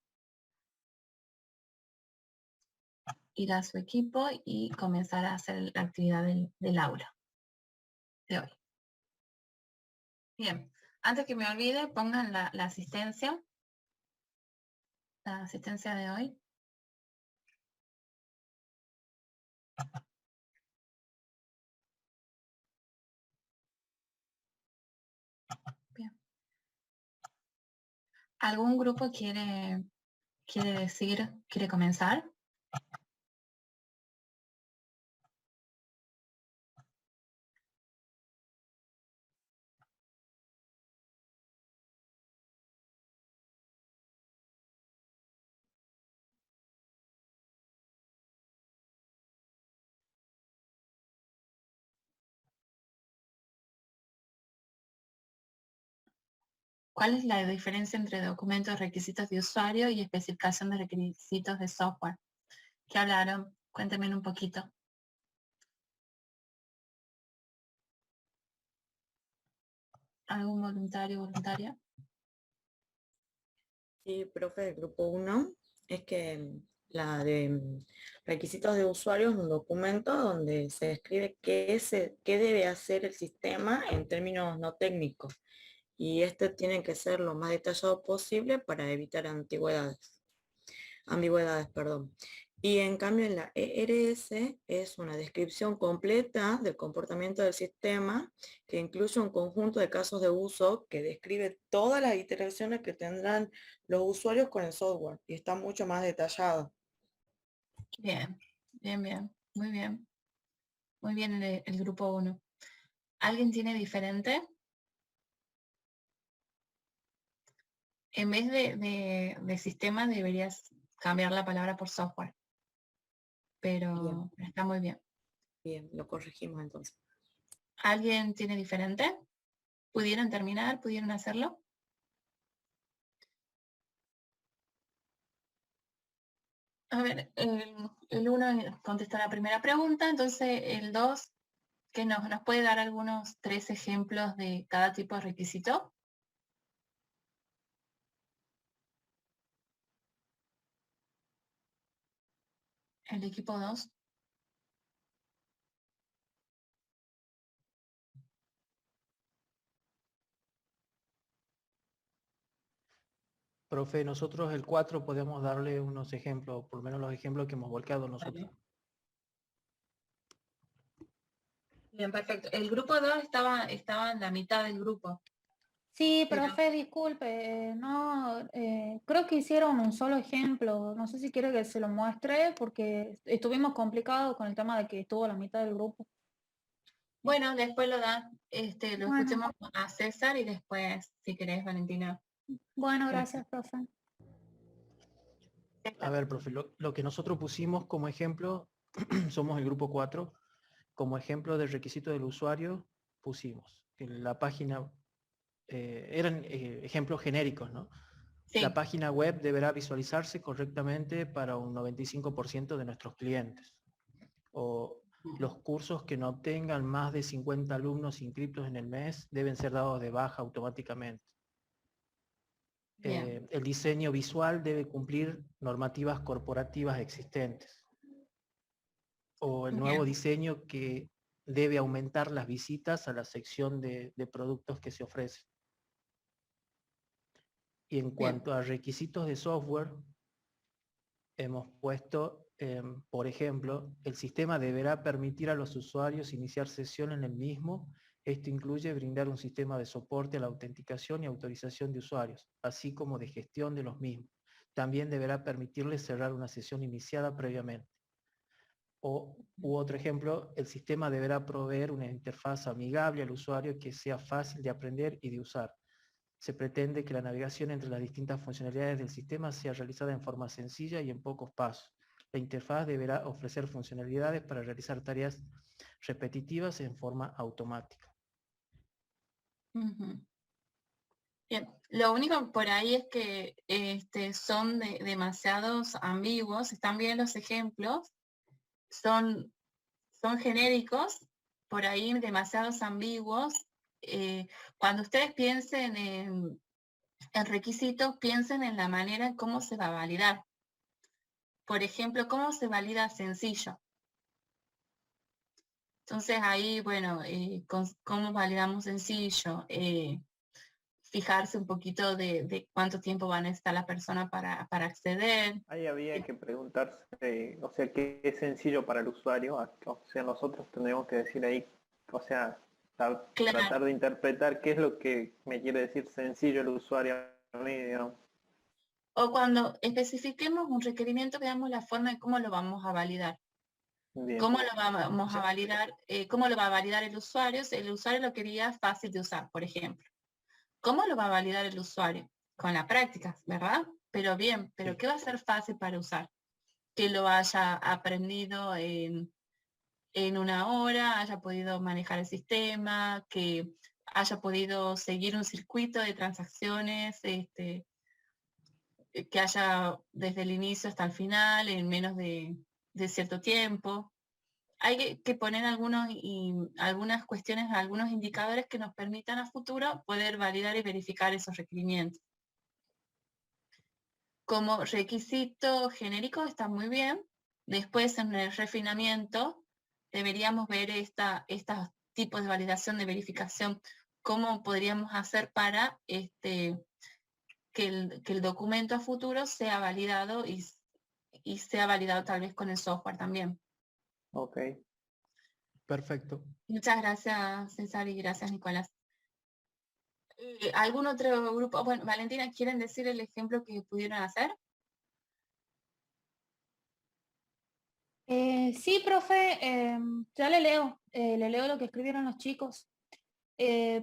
ir a su equipo y comenzar a hacer la actividad del aula de hoy. Bien, antes que me olvide, pongan la asistencia de hoy. Bien. ¿Algún grupo quiere comenzar? ¿Cuál es la diferencia entre documentos, requisitos de usuario y especificación de requisitos de software? ¿Qué hablaron? Cuéntenme un poquito. ¿Algún voluntario o voluntaria? Sí, profe, del grupo 1, es que la de requisitos de usuarios, un documento donde se describe qué debe hacer el sistema en términos no técnicos. Y este tiene que ser lo más detallado posible para evitar ambigüedades, perdón. Y en cambio en la ERS es una descripción completa del comportamiento del sistema que incluye un conjunto de casos de uso que describe todas las iteraciones que tendrán los usuarios con el software y está mucho más detallado. Bien, bien, bien, muy bien. Muy bien el grupo 1. ¿Alguien tiene diferente? En vez de sistema deberías cambiar la palabra por software. Pero está muy bien. Bien, lo corregimos entonces. ¿Alguien tiene diferente? ¿Pudieron terminar? ¿Pudieron hacerlo? A ver, el 1 contesta la primera pregunta, entonces el 2, que nos puede dar algunos 3 ejemplos de cada tipo de requisito. El equipo 2. Profe, nosotros el 4 podemos darle unos ejemplos, por lo menos los ejemplos que hemos volcado nosotros. Bien, perfecto. El grupo 2 estaba en la mitad del grupo. Sí, Pero- profe, disculpe, no, creo que hicieron un solo ejemplo, no sé si quiere que se lo muestre porque estuvimos complicados con el tema de que estuvo la mitad del grupo. Bueno, después lo da, lo Bueno. escuchemos a César y después, si querés, Valentina. Bueno, gracias, profe. A ver, profe, lo que nosotros pusimos como ejemplo, somos el grupo 4, como ejemplo del requisito del usuario, pusimos que la página, eran ejemplos genéricos, ¿no? Sí. La página web deberá visualizarse correctamente para un 95% de nuestros clientes. O los cursos que no tengan más de 50 alumnos inscritos en el mes deben ser dados de baja automáticamente. El diseño visual debe cumplir normativas corporativas existentes. O el nuevo diseño que debe aumentar las visitas a la sección de productos que se ofrecen. Y en cuanto a requisitos de software, hemos puesto, por ejemplo, el sistema deberá permitir a los usuarios iniciar sesión en el mismo. Esto incluye brindar un sistema de soporte a la autenticación y autorización de usuarios, así como de gestión de los mismos. También deberá permitirles cerrar una sesión iniciada previamente. U otro ejemplo, el sistema deberá proveer una interfaz amigable al usuario que sea fácil de aprender y de usar. Se pretende que la navegación entre las distintas funcionalidades del sistema sea realizada en forma sencilla y en pocos pasos. La interfaz deberá ofrecer funcionalidades para realizar tareas repetitivas en forma automática. Bien, lo único por ahí es que son demasiados ambiguos, están bien los ejemplos, son genéricos, por ahí demasiados ambiguos. Cuando ustedes piensen en requisitos, piensen en la manera en cómo se va a validar. Por ejemplo, ¿cómo se valida sencillo? Entonces ahí, bueno, ¿cómo validamos sencillo? Fijarse un poquito de cuánto tiempo va a necesitar la persona para acceder. Ahí había que preguntarse, o sea, qué es sencillo para el usuario. O sea, nosotros tendríamos que decir ahí, o sea, tratar de interpretar qué es lo que me quiere decir sencillo el usuario a mí, digamos. O cuando especifiquemos un requerimiento, veamos la forma de cómo lo vamos a validar. Bien. ¿Cómo lo vamos a validar? ¿Cómo lo va a validar el usuario? Si el usuario lo quería fácil de usar, por ejemplo. ¿Cómo lo va a validar el usuario? Con la práctica, ¿verdad? Pero bien, ¿pero qué va a ser fácil para usar? Que lo haya aprendido en una hora, haya podido manejar el sistema, que haya podido seguir un circuito de transacciones, que haya desde el inicio hasta el final en menos de cierto tiempo. Hay que poner algunas cuestiones, algunos indicadores que nos permitan a futuro poder validar y verificar esos requerimientos. como requisito genérico está muy bien. Después en el refinamiento deberíamos ver estos tipos de validación, de verificación, cómo podríamos hacer para que el documento a futuro sea validado y sea validado tal vez con el software también. Ok. Perfecto. Muchas gracias, César, y gracias, Nicolás. ¿Algún otro grupo? Bueno, Valentina, ¿quieren decir el ejemplo que pudieron hacer? Sí, profe, ya le leo lo que escribieron los chicos.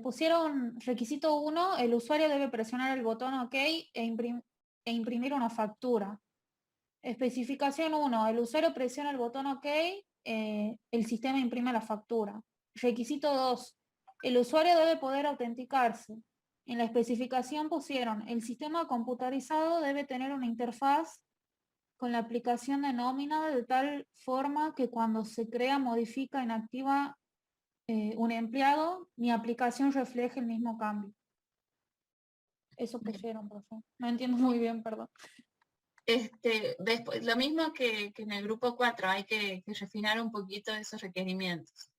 Pusieron requisito 1, el usuario debe presionar el botón OK e imprimir una factura. Especificación 1, el usuario presiona el botón OK, el sistema imprime la factura. Requisito 2, el usuario debe poder autenticarse. En la especificación pusieron, el sistema computarizado debe tener una interfaz con la aplicación de nómina de tal forma que cuando se crea, modifica, inactiva un empleado, mi aplicación refleje el mismo cambio. Eso pusieron, profe. No entiendo muy bien, perdón. Después, lo mismo que en el grupo 4, hay que refinar un poquito esos requerimientos.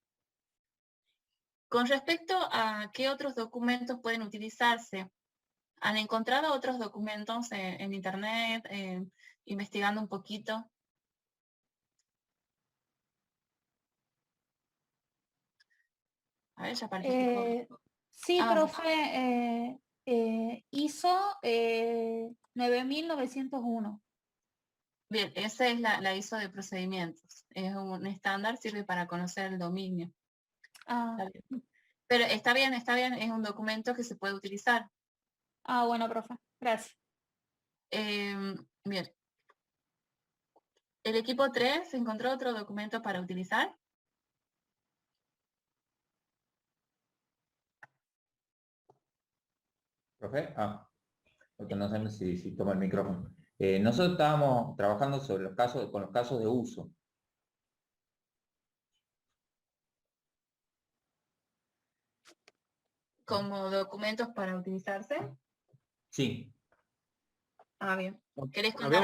Con respecto a qué otros documentos pueden utilizarse, ¿han encontrado otros documentos en internet, investigando un poquito? A ver, ya participó. Sí, profe, ISO 9901. Bien, esa es la ISO de procedimientos. Es un estándar, sirve para conocer el dominio. Ah. Pero está bien, es un documento que se puede utilizar. Ah, bueno, profe, gracias. Bien. ¿El equipo 3 encontró otro documento para utilizar? ¿Profe? Porque no sé si toma el micrófono. Nosotros estábamos trabajando sobre con los casos de uso. ¿Como documentos para utilizarse? Sí. Ah, bien. ¿Querés contar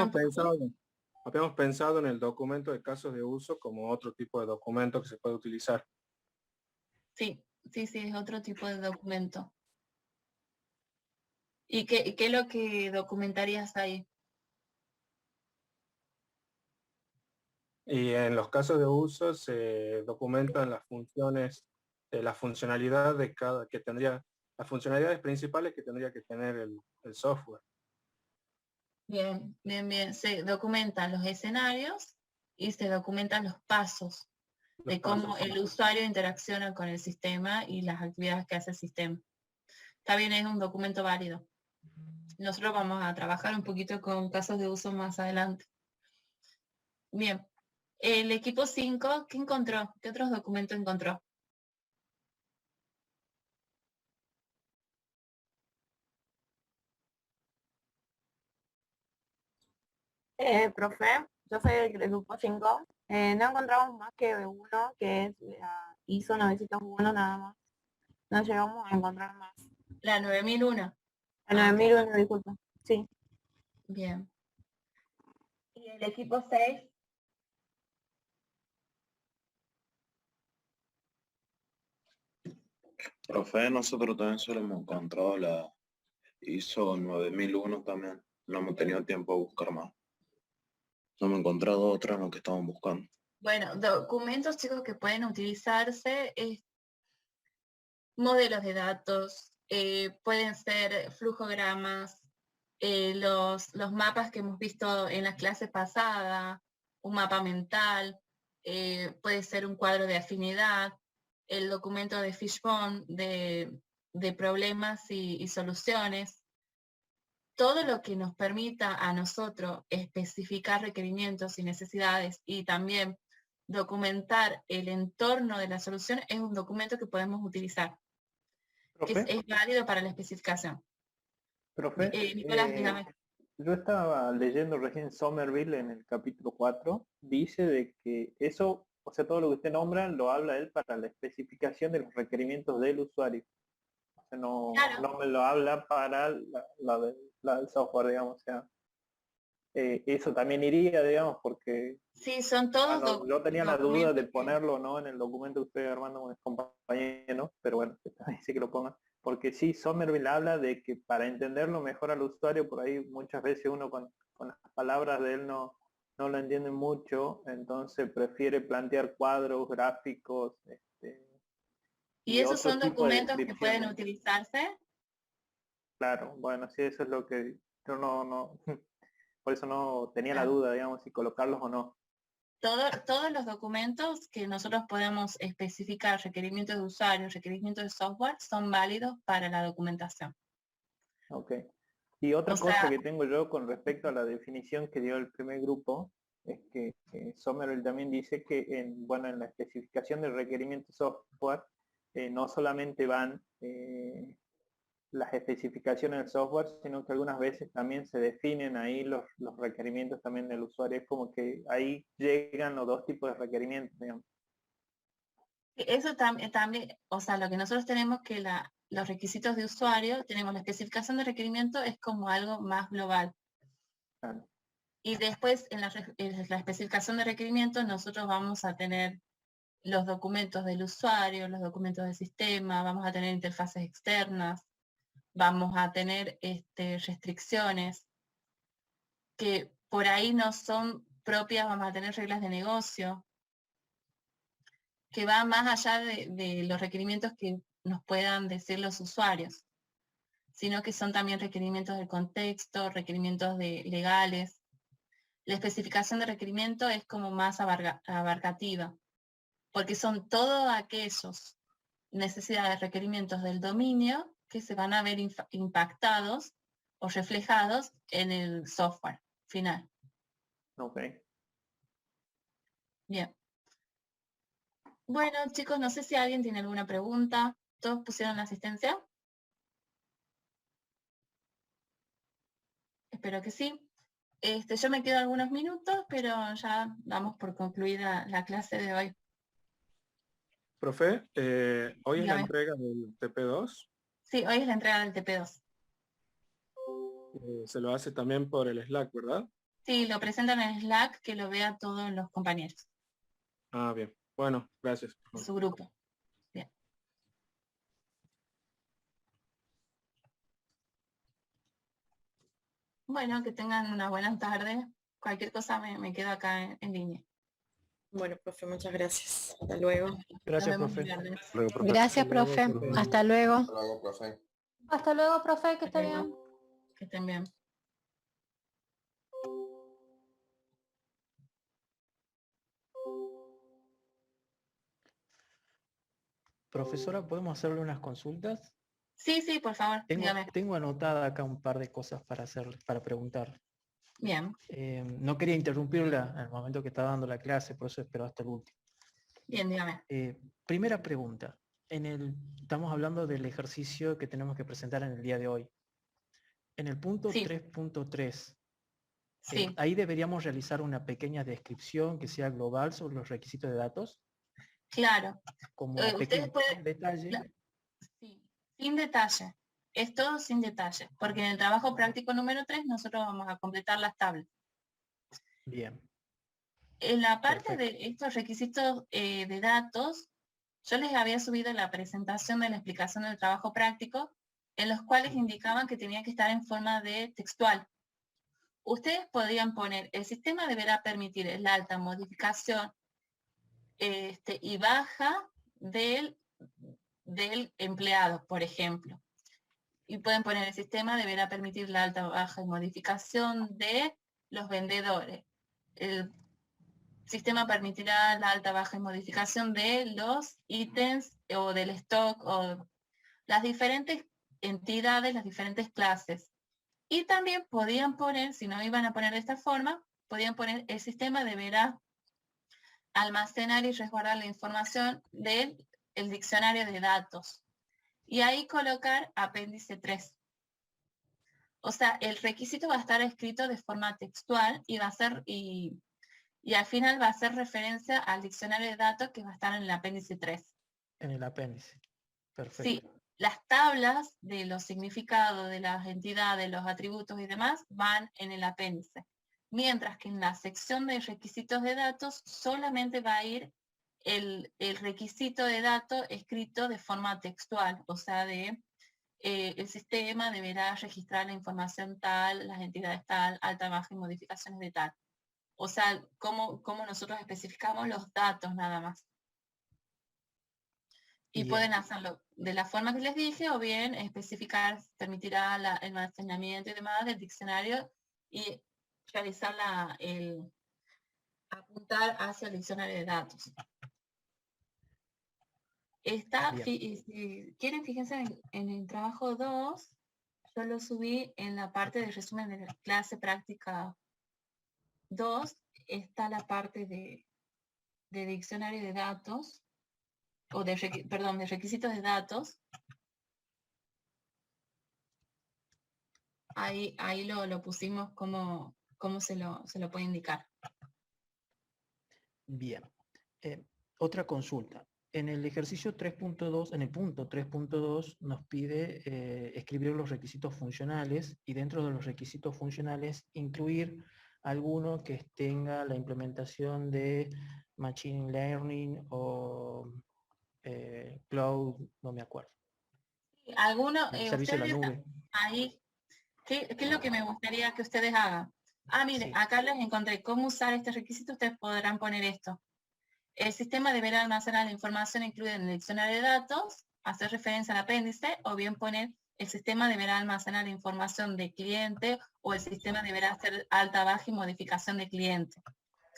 Habíamos pensado en el documento de casos de uso como otro tipo de documento que se puede utilizar. Sí, es otro tipo de documento. ¿Y qué es lo que documentarías ahí? Y en los casos de uso se documentan las funciones, la funcionalidad de las funcionalidades principales que tendría que tener el software. Bien. Se documentan los escenarios y se documentan los pasos de cómo el usuario interacciona con el sistema y las actividades que hace el sistema. Está bien, es un documento válido. Nosotros vamos a trabajar un poquito con casos de uso más adelante. Bien. El equipo 5, ¿qué encontró? ¿Qué otros documentos encontró? Profe, yo soy del grupo 5. No encontramos más que uno, que es la ISO 901 nada más. No llegamos a encontrar más. La 9001. La 9001, disculpa. Sí. Bien. ¿Y el equipo 6? Profe, nosotros también solo hemos encontrado la ISO 9001 también. No hemos tenido tiempo de buscar más. No hemos encontrado otra en lo que estamos buscando. Bueno, documentos, chicos, que pueden utilizarse es modelos de datos, pueden ser flujogramas, los mapas que hemos visto en la clase pasada, un mapa mental, puede ser un cuadro de afinidad, el documento de Fishbone de problemas y soluciones. Todo lo que nos permita a nosotros especificar requerimientos y necesidades y también documentar el entorno de la solución es un documento que podemos utilizar. Es válido para la especificación. Profe, Nicolás, dígame. Yo estaba leyendo recién Somerville en el capítulo 4, dice de que eso, o sea, todo lo que usted nombra lo habla él para la especificación de los requerimientos del usuario. O sea, no me lo habla para la del software, digamos, o sea. eso también iría, digamos, porque Sí, son todos yo tenía la duda de documentos ponerlo o no en el documento que estoy armando con mis compañeros, pero bueno, sí que lo pongan. Porque sí, Somerville habla de que para entenderlo mejor al usuario, por ahí muchas veces uno con las palabras de él no lo entiende mucho, entonces prefiere plantear cuadros, gráficos, ¿Y y esos otro son tipo de documentos que pueden descripciones. utilizarse? Claro, bueno, sí, eso es lo que yo no, por eso no tenía la Claro. duda, digamos, si colocarlos o no. Todos los documentos que nosotros podemos especificar, requerimientos de usuario, requerimientos de software, son válidos para la documentación. Ok. Y otra O cosa sea, que tengo yo con respecto a la definición que dio el primer grupo, es que Somerville también dice que en la especificación del requerimiento de software, no solamente van las especificaciones del software, sino que algunas veces también se definen ahí los requerimientos también del usuario. Es como que ahí llegan los dos tipos de requerimientos, digamos. eso también, o sea, lo que nosotros tenemos que los requisitos de usuario, tenemos la especificación de requerimiento, es como algo más global. Claro. Y después en la especificación de requerimientos nosotros vamos a tener los documentos del usuario, los documentos del sistema, vamos a tener interfaces externas, vamos a tener restricciones que por ahí no son propias, vamos a tener reglas de negocio, que van más allá de los requerimientos que nos puedan decir los usuarios, sino que son también requerimientos del contexto, requerimientos legales. La especificación de requerimiento es como más abarcativa, porque son todos aquellos necesidades, requerimientos del dominio que se van a ver impactados o reflejados en el software final. Ok. Bien. Bueno, chicos, no sé si alguien tiene alguna pregunta. ¿Todos pusieron la asistencia? Espero que sí. Yo me quedo algunos minutos, pero ya damos por concluida la clase de hoy. Profe, hoy es la Dígame. entrega del TP2. Sí, hoy es la entrega del TP2. Se lo hace también por el Slack, ¿verdad? Sí, lo presentan en Slack, que lo vea todos los compañeros. Ah, bien. Bueno, gracias. Su grupo. Bien. Bueno, que tengan una buena tarde. Cualquier cosa me quedo acá en línea. Bueno, profe, muchas gracias. Hasta luego. Gracias, Nos vemos profe. el viernes. Gracias, profe. Hasta luego. Hasta luego, profe. Hasta luego, profe, que esté Hasta luego. bien. Que estén bien. Profesora, ¿podemos hacerle unas consultas? Sí, por favor, dígame. Tengo anotada acá un par de cosas para preguntar. Bien. No quería interrumpirla en el momento que estaba dando la clase, por eso espero hasta el último. Bien, dígame. Primera pregunta. Estamos hablando del ejercicio que tenemos que presentar en el día de hoy. En el punto Sí. 3.3, Sí. ahí deberíamos realizar una pequeña descripción que sea global sobre los requisitos de datos. Claro. Como Ustedes pequeño pueden... detalle. Sí, sin detalle. Es todo sin detalle, porque en el trabajo práctico número 3 nosotros vamos a completar las tablas. Bien. En la parte Perfecto. de estos requisitos de datos, yo les había subido la presentación de la explicación del trabajo práctico, en los cuales indicaban que tenía que estar en forma de textual. Ustedes podrían poner, el sistema deberá permitir el alta, modificación y baja del empleado, por ejemplo. Y pueden poner, el sistema deberá permitir la alta, baja y modificación de los vendedores. El sistema permitirá la alta, baja y modificación de los ítems o del stock o las diferentes entidades, las diferentes clases. Y también podían poner, si no iban a poner de esta forma, podían poner, el sistema deberá almacenar y resguardar la información del diccionario de datos. Y ahí colocar apéndice 3. O sea, el requisito va a estar escrito de forma textual y va a ser, y al final va a hacer referencia al diccionario de datos que va a estar en el apéndice 3. En el apéndice. Perfecto. Sí, las tablas de los significados de las entidades, los atributos y demás van en el apéndice. mientras que en la sección de requisitos de datos solamente va a ir el requisito de datos escrito de forma textual, o sea, el sistema deberá registrar la información tal, las entidades tal, alta, baja y modificaciones de tal. O sea, cómo nosotros especificamos los datos nada más. Y Bien. pueden hacerlo de la forma que les dije, o bien especificar, permitirá el almacenamiento y demás del diccionario y realizar apuntar hacia el diccionario de datos. Si quieren, fíjense en el trabajo 2, yo lo subí en la parte de resumen de la clase práctica 2, está la parte de diccionario de datos, o de requisitos de datos. Ahí lo pusimos como se lo puede indicar. Bien. Otra consulta. En el ejercicio 3.2, en el punto 3.2 nos pide escribir los requisitos funcionales y dentro de los requisitos funcionales incluir alguno que tenga la implementación de Machine Learning o Cloud, no me acuerdo. Servicio de la nube. Ahí, ¿qué es lo que me gustaría que ustedes hagan? Mire, sí. Acá les encontré cómo usar este requisito, ustedes podrán poner esto. El sistema deberá almacenar la información incluida en el diccionario de datos, hacer referencia al apéndice, o bien poner el sistema deberá almacenar la información de cliente, o el sistema deberá hacer alta, baja y modificación de cliente.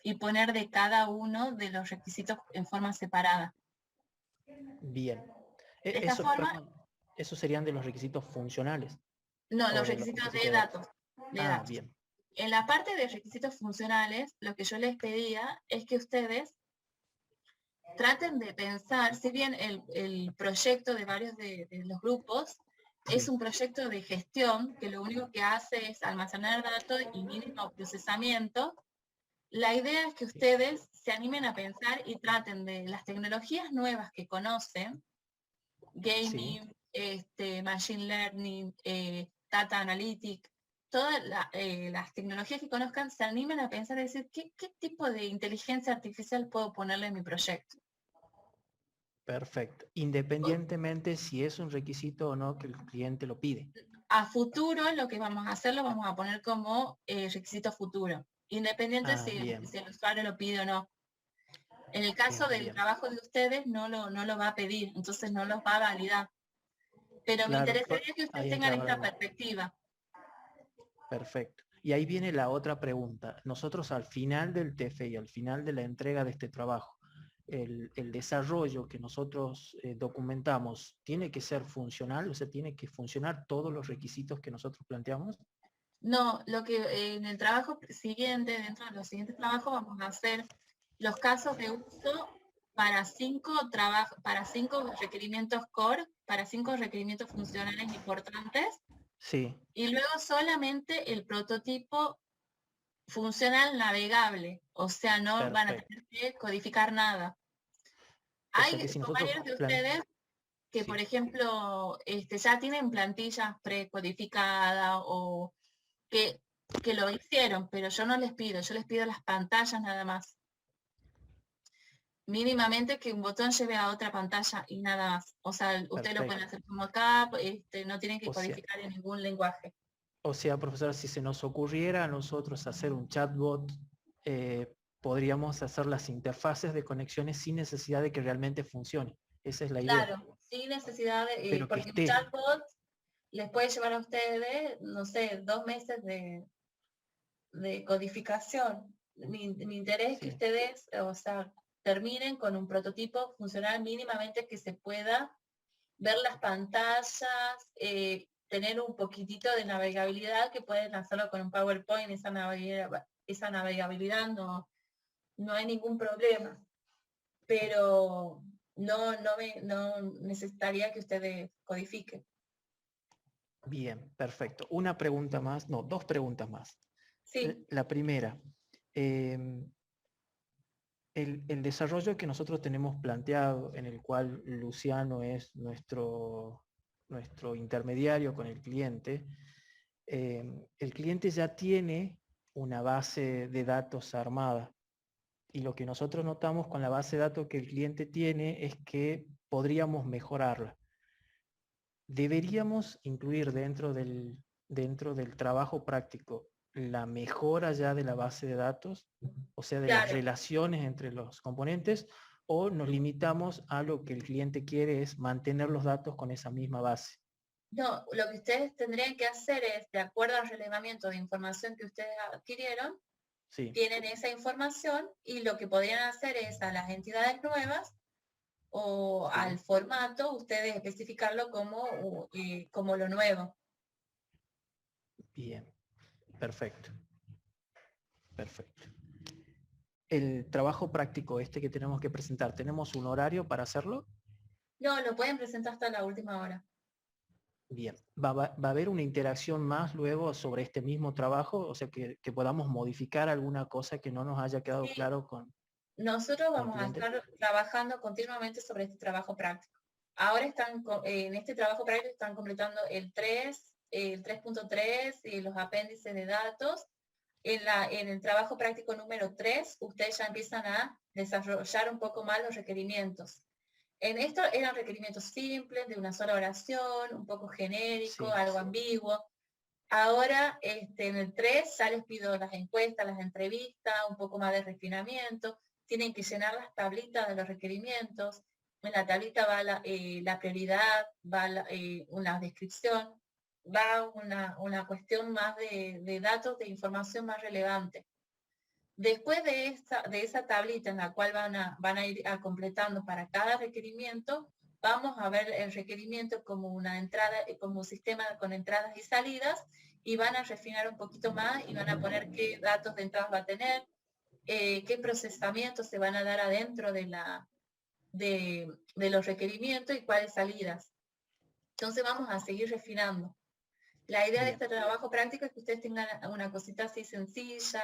Y poner de cada uno de los requisitos en forma separada. Bien. Esos serían de los requisitos funcionales. No, los requisitos de datos. Bien. En la parte de requisitos funcionales, lo que yo les pedía es que ustedes traten de pensar, si bien el proyecto de varios de los grupos es un proyecto de gestión, que lo único que hace es almacenar datos y mínimo procesamiento, la idea es que ustedes se animen a pensar y traten de las tecnologías nuevas que conocen, gaming, machine learning, data analytics, todas las tecnologías que conozcan, se animen a pensar y decir, ¿qué tipo de inteligencia artificial puedo ponerle en mi proyecto? Perfecto. Independientemente si es un requisito o no que el cliente lo pide. A futuro lo que vamos a hacer lo vamos a poner como requisito futuro, independiente si el usuario lo pide o no. En el caso del trabajo de ustedes no lo va a pedir, entonces no los va a validar. Pero me interesaría que ustedes tengan esta perspectiva. Perfecto. Y ahí viene la otra pregunta. Nosotros al final del TFE y al final de la entrega de este trabajo, el desarrollo que nosotros documentamos, ¿tiene que ser funcional? O sea, ¿tiene que funcionar todos los requisitos que nosotros planteamos? No, lo que en el trabajo siguiente, dentro de los siguientes trabajos, vamos a hacer los casos de uso para 5 requerimientos core, para 5 requerimientos funcionales importantes. Sí. Y luego solamente el prototipo funcional navegable, o sea, no van a tener que codificar nada. Hay compañeros de ustedes que, por ejemplo, ya tienen plantillas precodificadas o que lo hicieron, pero yo no les pido, yo les pido las pantallas nada más. Mínimamente que un botón lleve a otra pantalla y nada más. O sea, ustedes lo pueden hacer como acá, no tienen que codificar en ningún lenguaje. O sea, profesor, si se nos ocurriera a nosotros hacer un chatbot, podríamos hacer las interfaces de conexiones sin necesidad de que realmente funcione. Esa es la idea. Claro, sin necesidad de... porque un chatbot les puede llevar a ustedes, no sé, 2 meses de codificación. Mi interés es que ustedes, o sea, terminen con un prototipo funcional mínimamente que se pueda ver las pantallas, tener un poquitito de navegabilidad, que pueden hacerlo con un PowerPoint, esa navegabilidad no hay ningún problema. Pero no necesitaría que ustedes codifiquen. Bien, perfecto. Una pregunta más, no, 2 preguntas más. Sí. La primera, el desarrollo que nosotros tenemos planteado, en el cual Luciano es nuestro intermediario con el cliente ya tiene una base de datos armada. Y lo que nosotros notamos con la base de datos que el cliente tiene es que podríamos mejorarla. Deberíamos incluir dentro del trabajo práctico la mejora ya de la base de datos, o sea, de las relaciones entre los componentes, o nos limitamos a lo que el cliente quiere es mantener los datos con esa misma base. No, lo que ustedes tendrían que hacer es, de acuerdo al relevamiento de información que ustedes adquirieron, sí, tienen esa información y lo que podrían hacer es a las entidades nuevas o sí, al formato, ustedes especificarlo como lo nuevo. Bien, perfecto. Perfecto. El trabajo práctico este que tenemos que presentar, ¿tenemos un horario para hacerlo? No, lo pueden presentar hasta la última hora. Bien. ¿Va a haber una interacción más luego sobre este mismo trabajo? O sea, que podamos modificar alguna cosa que no nos haya quedado claro con... Nosotros vamos a cliente. estar trabajando continuamente sobre este trabajo práctico. Ahora en este trabajo práctico están completando el 3, el 3.3 y los apéndices de datos. En el trabajo práctico número 3, ustedes ya empiezan a desarrollar un poco más los requerimientos. En esto eran requerimientos simples, de una sola oración, un poco genérico, Sí. algo ambiguo. Ahora, en el 3 ya les pido las encuestas, las entrevistas, un poco más de refinamiento. Tienen que llenar las tablitas de los requerimientos. En la tablita va la prioridad, va una descripción, va una cuestión más de datos, de información más relevante. Después de esa tablita en la cual van a ir completando para cada requerimiento, vamos a ver el requerimiento como una entrada, como un sistema con entradas y salidas, y van a refinar un poquito más y van a poner qué datos de entradas va a tener, qué procesamientos se van a dar adentro de los requerimientos y cuáles salidas. Entonces vamos a seguir refinando. La idea de este trabajo práctico es que ustedes tengan una cosita así sencilla,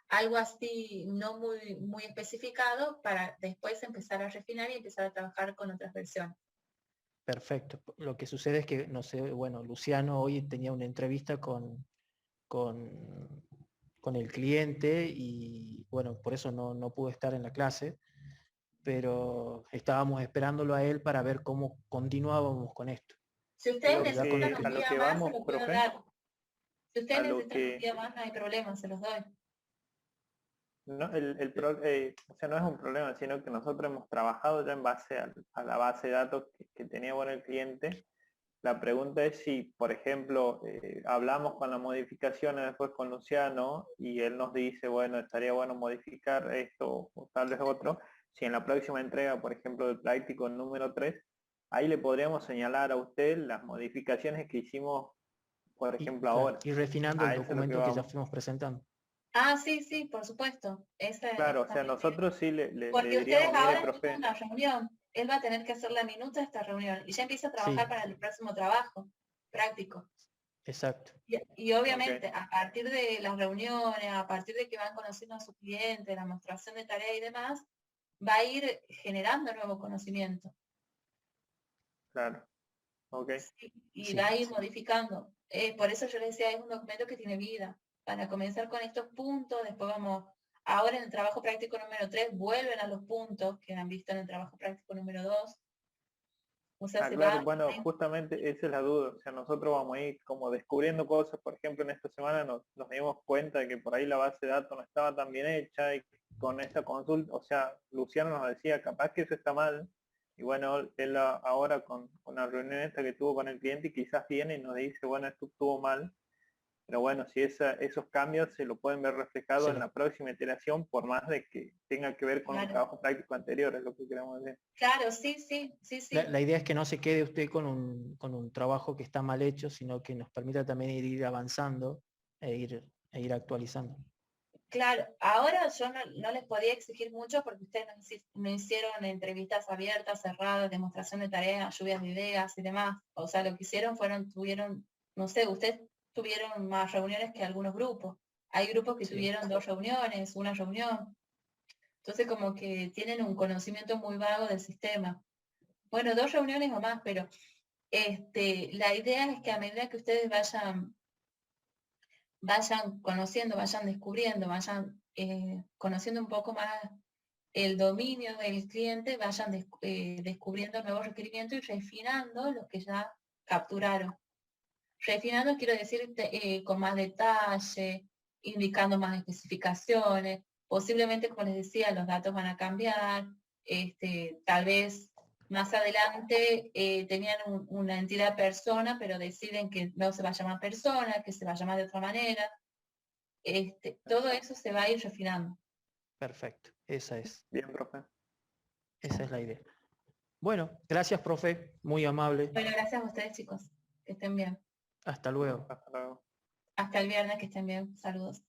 algo así no muy especificado, para después empezar a refinar y empezar a trabajar con otras versiones. Perfecto. Lo que sucede es que, no sé, bueno, Luciano hoy tenía una entrevista con el cliente y, bueno, por eso no pude estar en la clase, pero estábamos esperándolo a él para ver cómo continuábamos con esto. Si ustedes necesitan un día más, se los puedo dar. Si ustedes necesitan un día más, no hay problema, se los doy. No, o sea, no es un problema, sino que nosotros hemos trabajado ya en base a la base de datos que tenía bueno el cliente. La pregunta es si, por ejemplo, hablamos con las modificaciones después con Luciano y él nos dice, bueno, estaría bueno modificar esto o tal vez otro, si en la próxima entrega, por ejemplo, del práctico número 3, ahí le podríamos señalar a usted las modificaciones que hicimos, por ejemplo, ahora. Y refinando el documento que ya fuimos presentando. Ah, sí, por supuesto. Claro, o sea, nosotros sí le porque diríamos, ustedes ahora profe, tienen una reunión. Él va a tener que hacer la minuta de esta reunión y ya empieza a trabajar para el próximo trabajo práctico. Exacto. Y obviamente, a partir de las reuniones, a partir de que van conociendo a su cliente, la mostración de tarea y demás, va a ir generando nuevo conocimiento. Claro. Ok. Sí, y va a ir modificando. Por eso yo les decía, es un documento que tiene vida. Para comenzar con estos puntos, después vamos, ahora en el trabajo práctico número 3, vuelven a los puntos que han visto en el trabajo práctico número 2. O sea, claro, bueno, justamente esa es la duda. O sea, nosotros vamos a ir como descubriendo cosas. Por ejemplo, en esta semana nos dimos cuenta de que por ahí la base de datos no estaba tan bien hecha y con esta consulta, o sea, Luciano nos decía, capaz que eso está mal. Y bueno, él ahora con la reunión esta que tuvo con el cliente, quizás viene y nos dice, bueno, esto estuvo mal. Pero bueno, si esos cambios se lo pueden ver reflejados en la próxima iteración, por más de que tenga que ver con un trabajo práctico anterior, es lo que queremos decir. Claro, sí. La idea es que no se quede usted con un trabajo que está mal hecho, sino que nos permita también ir avanzando e ir actualizando. Claro, ahora yo no les podía exigir mucho porque ustedes no hicieron entrevistas abiertas, cerradas, demostración de tareas, lluvias de ideas y demás. O sea, lo que hicieron tuvieron, no sé, ustedes tuvieron más reuniones que algunos grupos. Hay grupos que tuvieron 2 reuniones, 1 reunión. Entonces como que tienen un conocimiento muy vago del sistema. Bueno, 2 reuniones o más, pero la idea es que a medida que ustedes vayan conociendo, vayan descubriendo, vayan conociendo un poco más el dominio del cliente, vayan descubriendo nuevos requerimientos y refinando los que ya capturaron. Refinando quiero decir con más detalle, indicando más especificaciones, posiblemente, como les decía, los datos van a cambiar, tal vez más adelante tenían una entidad persona, pero deciden que no se va a llamar persona, que se va a llamar de otra manera. Todo eso se va a ir refinando. Perfecto, esa es. Bien, profe. Esa es la idea. Bueno, gracias, profe, muy amable. Bueno, gracias a ustedes, chicos. Que estén bien. Hasta luego. Hasta luego. Hasta el viernes, que estén bien. Saludos.